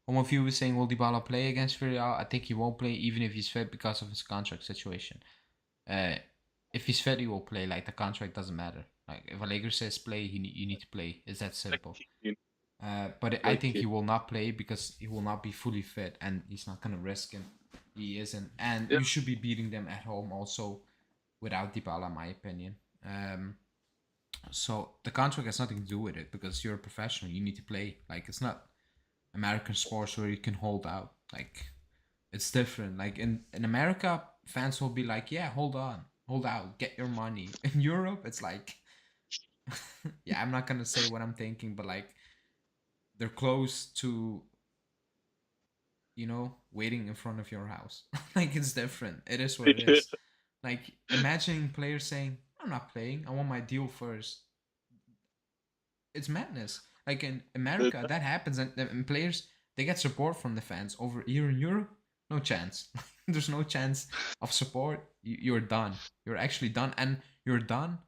one of you was saying, will Dybala play against Villarreal? I think he won't play even if he's fit because of his contract situation. Uh, if he's fit, he will play. Like the contract doesn't matter. Like if Allegri says play, you need to play. It's that like simple. Kean, But I like think Kean. he will not play because he will not be fully fit, and he's not gonna risk him. He isn't, and Yeah, you should be beating them at home also without Dybala, in my opinion. So the contract has nothing to do with it because you're a professional. You need to play. Like it's not American sports where you can hold out. Like it's different. Like in America, fans will be like, "Yeah, hold on, hold out, get your money." In Europe, it's like, yeah, I'm not gonna say what I'm thinking, but like they're close to, waiting in front of your house. Like it's different. It is what it yeah, is. Like imagining players saying, "I'm not playing. I want my deal first." It's madness. Like in America, that happens, and players they get support from the fans. Over here in Europe, no chance. There's no chance of support. You're done. You're actually done, and you're done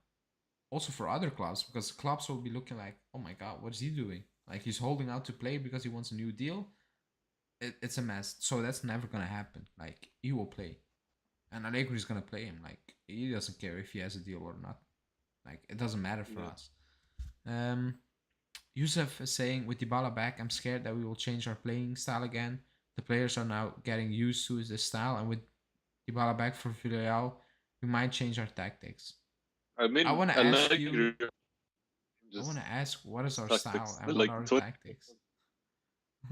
also for other clubs because clubs will be looking like, oh my god, what is he doing? Like he's holding out to play because he wants a new deal. It's a mess. So that's never gonna happen. Like he will play, and Allegri is gonna play him. Like he doesn't care if he has a deal or not. Like it doesn't matter for yeah. us. Um, Yusuf is saying, with Dybala back, I'm scared that we will change our playing style again. The players are now getting used to this style, and with Dybala back for Villarreal, we might change our tactics. I I mean, want to ask you. Allegri I want just to ask, what is his our style tactics, and what like are our 20. tactics?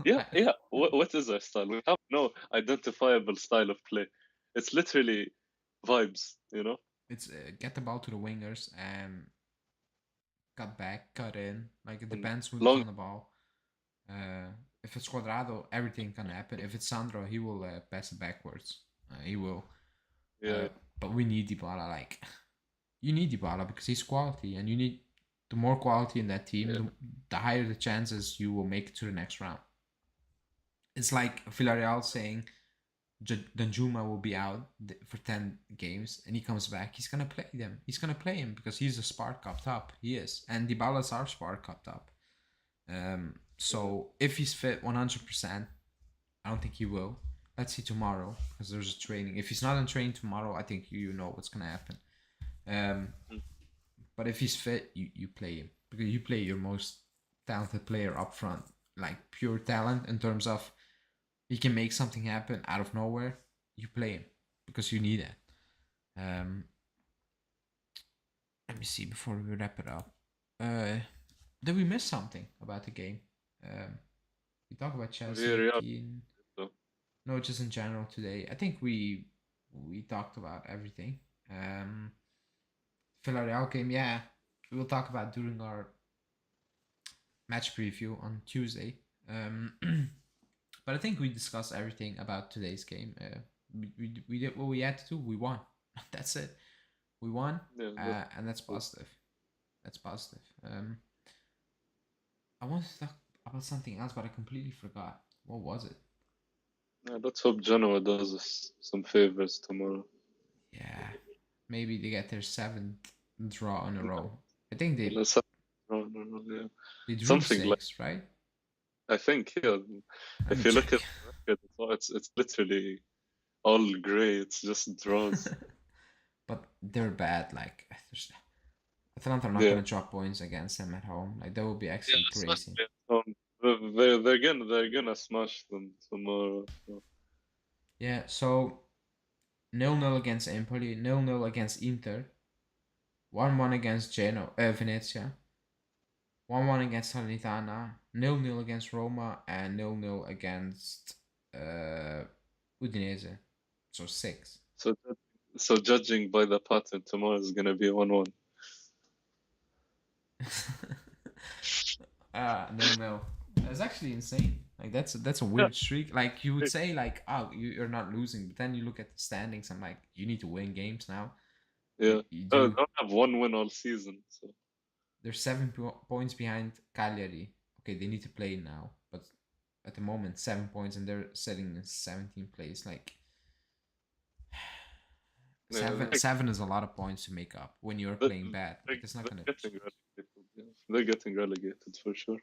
Yeah, yeah. What is our style? We have no identifiable style of play. It's literally vibes. It's get the ball to the wingers and cut back, cut in. Like it And depends who's long, on the ball. If it's Quadrado, everything can happen. If it's Sandro, he will pass it backwards. He will. yeah, But we need Dybala. Like you need Dybala because he's quality, and you need The more quality in that team, Yeah. the higher the chances you will make it to the next round. It's like Villareal saying Danjuma will be out for 10 games and he comes back. He's going to play them. He's going to play him because he's a spark up top. He is. And Dybala's our spark up top. So if he's fit 100%, I don't think he will. Let's see tomorrow because there's a training. If he's not on training tomorrow, I think you know what's going to happen. But if he's fit, you play him because you play your most talented player up front, like pure talent in terms of he can make something happen out of nowhere. You play him because you need it. Let me see before we wrap it up. Did we miss something about the game? We talk about Chelsea, Villareal. Kean. So, No, just in general today. I think we talked about everything. Villareal game, yeah, we will talk about during our match preview on Tuesday. But I think we discussed everything about today's game. We did what we had to do. We won. That's it. We won, yeah, and that's positive. That's positive. I wanted to talk about something else, but I completely forgot. What was it? let's hope Genoa does us some favors tomorrow. Yeah, maybe they get their 7th draw in a row. I think Let's have, no, yeah. they drew Something 6, right? I think, yeah. Let me If you look check. at the record, it's literally all grey. It's just draws. But they're bad. Like, Atalanta are not Yeah. gonna drop points against them at home. Like that would be Yeah, actually crazy. especially at home. They're gonna smash them tomorrow. So. Yeah. So 0-0 against Empoli, 0-0 against Inter, 1-1 against Venezia, 1-1 against Salernitana, 0-0 against Roma, and 0-0 against Udinese. So 6. So judging by the pattern, tomorrow is gonna be 1-1. 0-0. That's actually insane. Like that's a weird streak. Like you would say, like, oh, you're not losing, but then you look at the standings. I'm like, you need to win games now. Yeah. You Oh, do. don't have one win all season. So They're 7 points behind Cagliari. Okay, they need to play now, but at the moment 7 points, and they're sitting in 17th place. Like yeah, seven is a lot of points to make up when you're they're, playing bad. Like it's not they're gonna. getting relegated. Yeah. They're getting relegated for sure.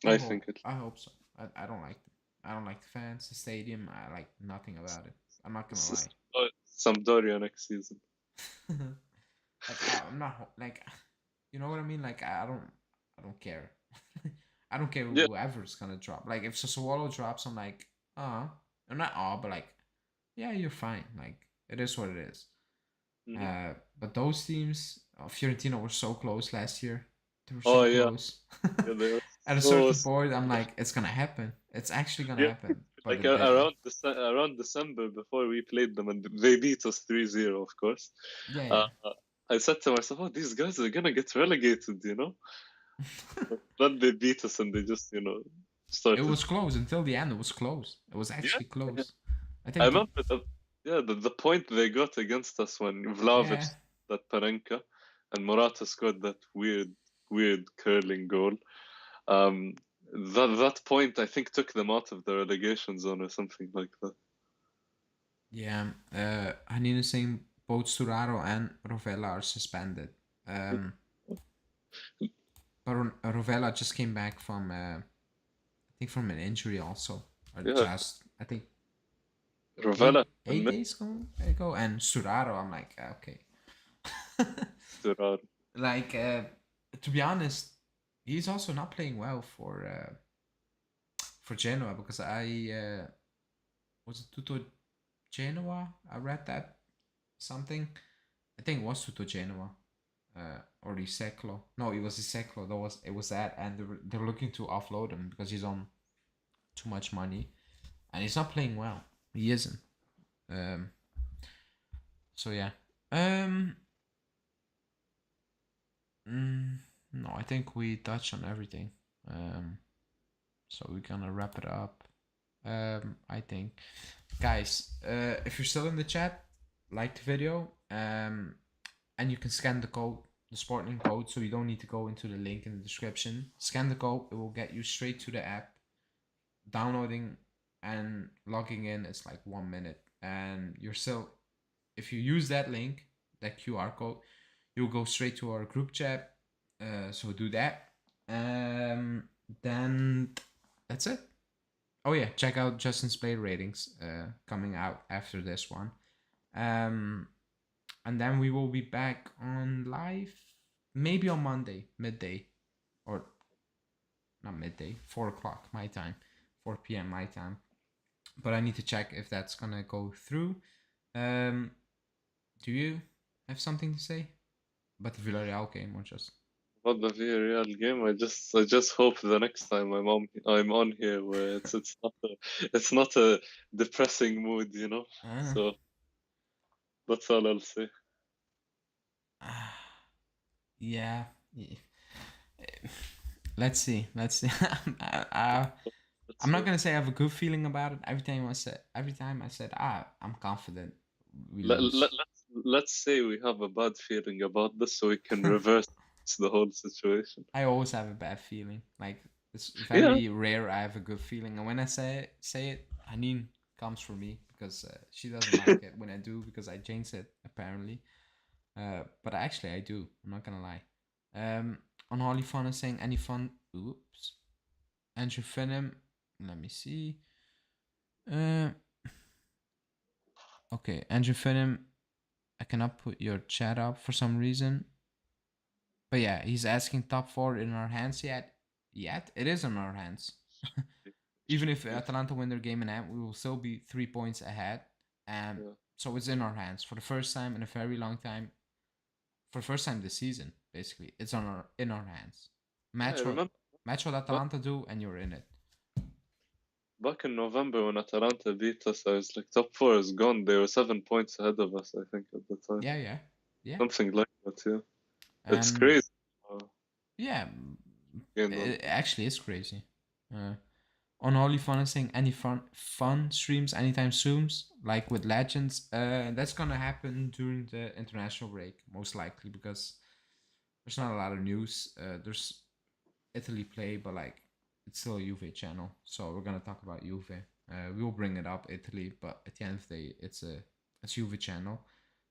I I hope. think it. I hope so. I don't like them. I don't like the fans, the stadium. I like nothing about it. I'm not gonna lie. Sampdoria next season. Like I'm not like, you know what I mean. Like I don't care. I don't care Yeah. whoever's gonna drop. Like if Sassuolo drops, I'm like, I'm not but like, yeah, you're fine. Like it is what it is. Mhm. But those teams, Fiorentina were so close last year. They were Oh so yeah. close. Yeah, they were At a so certain point, I'm like, it's gonna happen. It's actually gonna yeah. happen, but Like it didn't. around December before we played them and they beat us 3-0, of course. Yeah, Uh, I said to myself, "Oh, these guys are gonna get relegated," you know. yeah. But then they beat us and they just It started. was close until the end. It was close. It was Yeah, actually yeah. close. I I think remember the point they got against us when Vlahovic yeah, that Parenka and Morata scored that weird curling goal. Um, that point I think took them out of the relegation zone or something like that. yeah. Hanine saying both Sturaro and Rovella are suspended. But Rovella just came back from I think from an injury also, or Yeah, just I think Rovella 8 days ago, and Sturaro. I'm like, okay. and Like to be honest, he's also not playing well for Genoa because I was it Tutto Genoa? I read that something. I think it was Tutto Genoa. Or Iseclo. No, it was Iseclo. It was that, and they were looking to offload him because he's on too much money, and he's not playing well. He isn't. Um. So yeah. Um. No, I think we touched on everything. So we're gonna wrap it up. I think, guys, if you're still in the chat, like the video. And you can scan the code the Sporting code, so you don't need to go into the link in the description. Scan the code; it will get you straight to the app. Downloading and logging in is like 1 minute, and you're still. If you use that link, that QR code, you'll go straight to our group chat. So do that. Then that's it. Oh yeah, check out Justin's play ratings coming out after this one. And then we will be back on live maybe on Monday midday, or not midday, 4 o'clock my time, 4 p.m. my time. But I need to check if that's gonna go through. Do you have something to say about the Villareal game, or just? About the Villarreal game, I just hope the next time I'm on here where it's not a depressing mood, you know. Uh, So that's all I'll say. yeah. Let's see. Let's see. Let's I'm not hope. gonna say I have a good feeling about it. Every time I said, I'm confident we Let, let, lose. let's say we have a bad feeling about this so we can reverse the whole situation. I always have a bad feeling. Like it's Yeah, very rare I have a good feeling, and when I say it, Haneen comes for me because she doesn't like it when I do because I jinx it apparently. But actually I do. I'm not gonna lie. On Holly Fun is saying any fun. Oops. Andrew Finham. Let me see. Uh, okay, Andrew Finham. I cannot put your chat up for some reason. But yeah, he's asking top four in our hands yet. Yet it is in our hands. Even if Atalanta win their game in hand, we will still be 3 points ahead. And yeah. so it's in our hands for the first time in a very long time. For the first time this season, basically, it's in our hands. Yeah, I Match what remember match what back, Atalanta do, and you're in it. back in November when Atalanta beat us. I was like, top four is gone. They were 7 points ahead of us, I think, at the time. Yeah, yeah, yeah. Something like that, yeah. It's And crazy. yeah, Again, it actually is crazy. Uh, on OnlyFun is saying any fun streams anytime soon, like with Legends. That's gonna happen during the international break, most likely, because there's not a lot of news. There's Italy play, but like it's still a Juve channel, so we're gonna talk about Juve. We will bring it up Italy, but at the end of the day, it's Juve channel.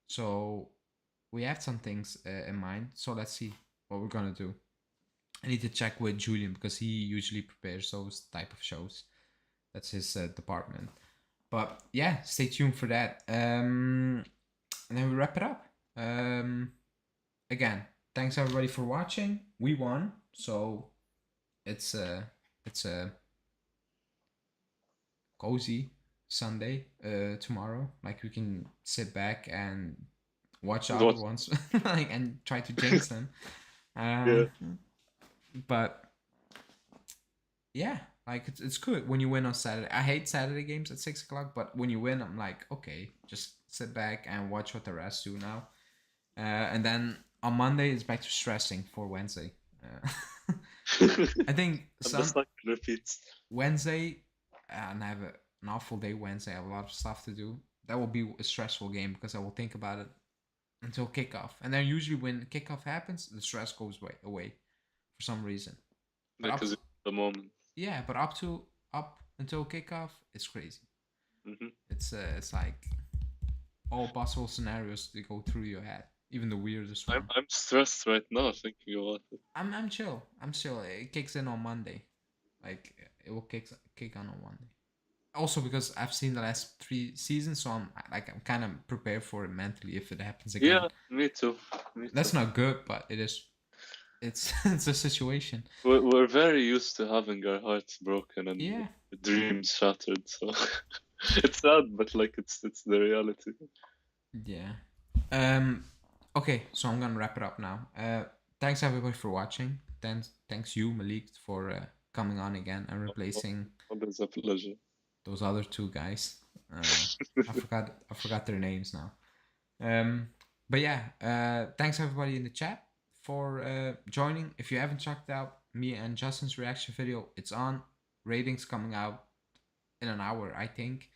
So we have some things in mind. So let's see what we're gonna do. I need to check with Julian because he usually prepares those type of shows. That's his department. But yeah, stay tuned for that. And then we wrap it up. Again, thanks everybody for watching. We won, so it's a cozy Sunday tomorrow. Like we can sit back and watch the other what? ones, like and try to jinx them. Yeah. Um, but yeah, like it's good when you win on Saturday. I hate Saturday games at 6 o'clock, but when you win, I'm like, okay, just sit back and watch what the rest do now. And then on Monday, it's back to stressing for Wednesday. I think And the some cycle repeats. Wednesday, and I have an awful day Wednesday. I have a lot of stuff to do. That will be a stressful game because I will think about it until kickoff. And then usually when kickoff happens, the stress goes away for some reason. But Because it's the moment. yeah, but up until kickoff, it's crazy. Hmm. It's like all possible scenarios that go through your head, even the weirdest one. I'm stressed right now thinking about it. I'm chill. I'm chill. It kicks in on Monday. Like it will kick on Monday. Also because I've seen the last 3 seasons, so I'm kind of prepared for it mentally if it happens again. Yeah, me too. Me too. That's not good, but it is. It's it's a situation. We're very used to having our hearts broken and Yeah. dreams shattered, so it's sad, but like it's the reality. Yeah. Okay, so I'm gonna wrap it up now. Thanks everybody for watching. Thanks you, Malik, for coming on again and replacing Always a pleasure. those other two guys. I forgot their names now. Um, but yeah, thanks everybody in the chat for joining. If you haven't checked out me and Justin's reaction video, it's on. Ratings coming out in an hour, I think.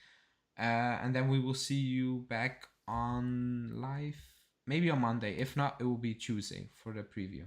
And then we will see you back on live maybe on Monday. If not, it will be Tuesday for the preview.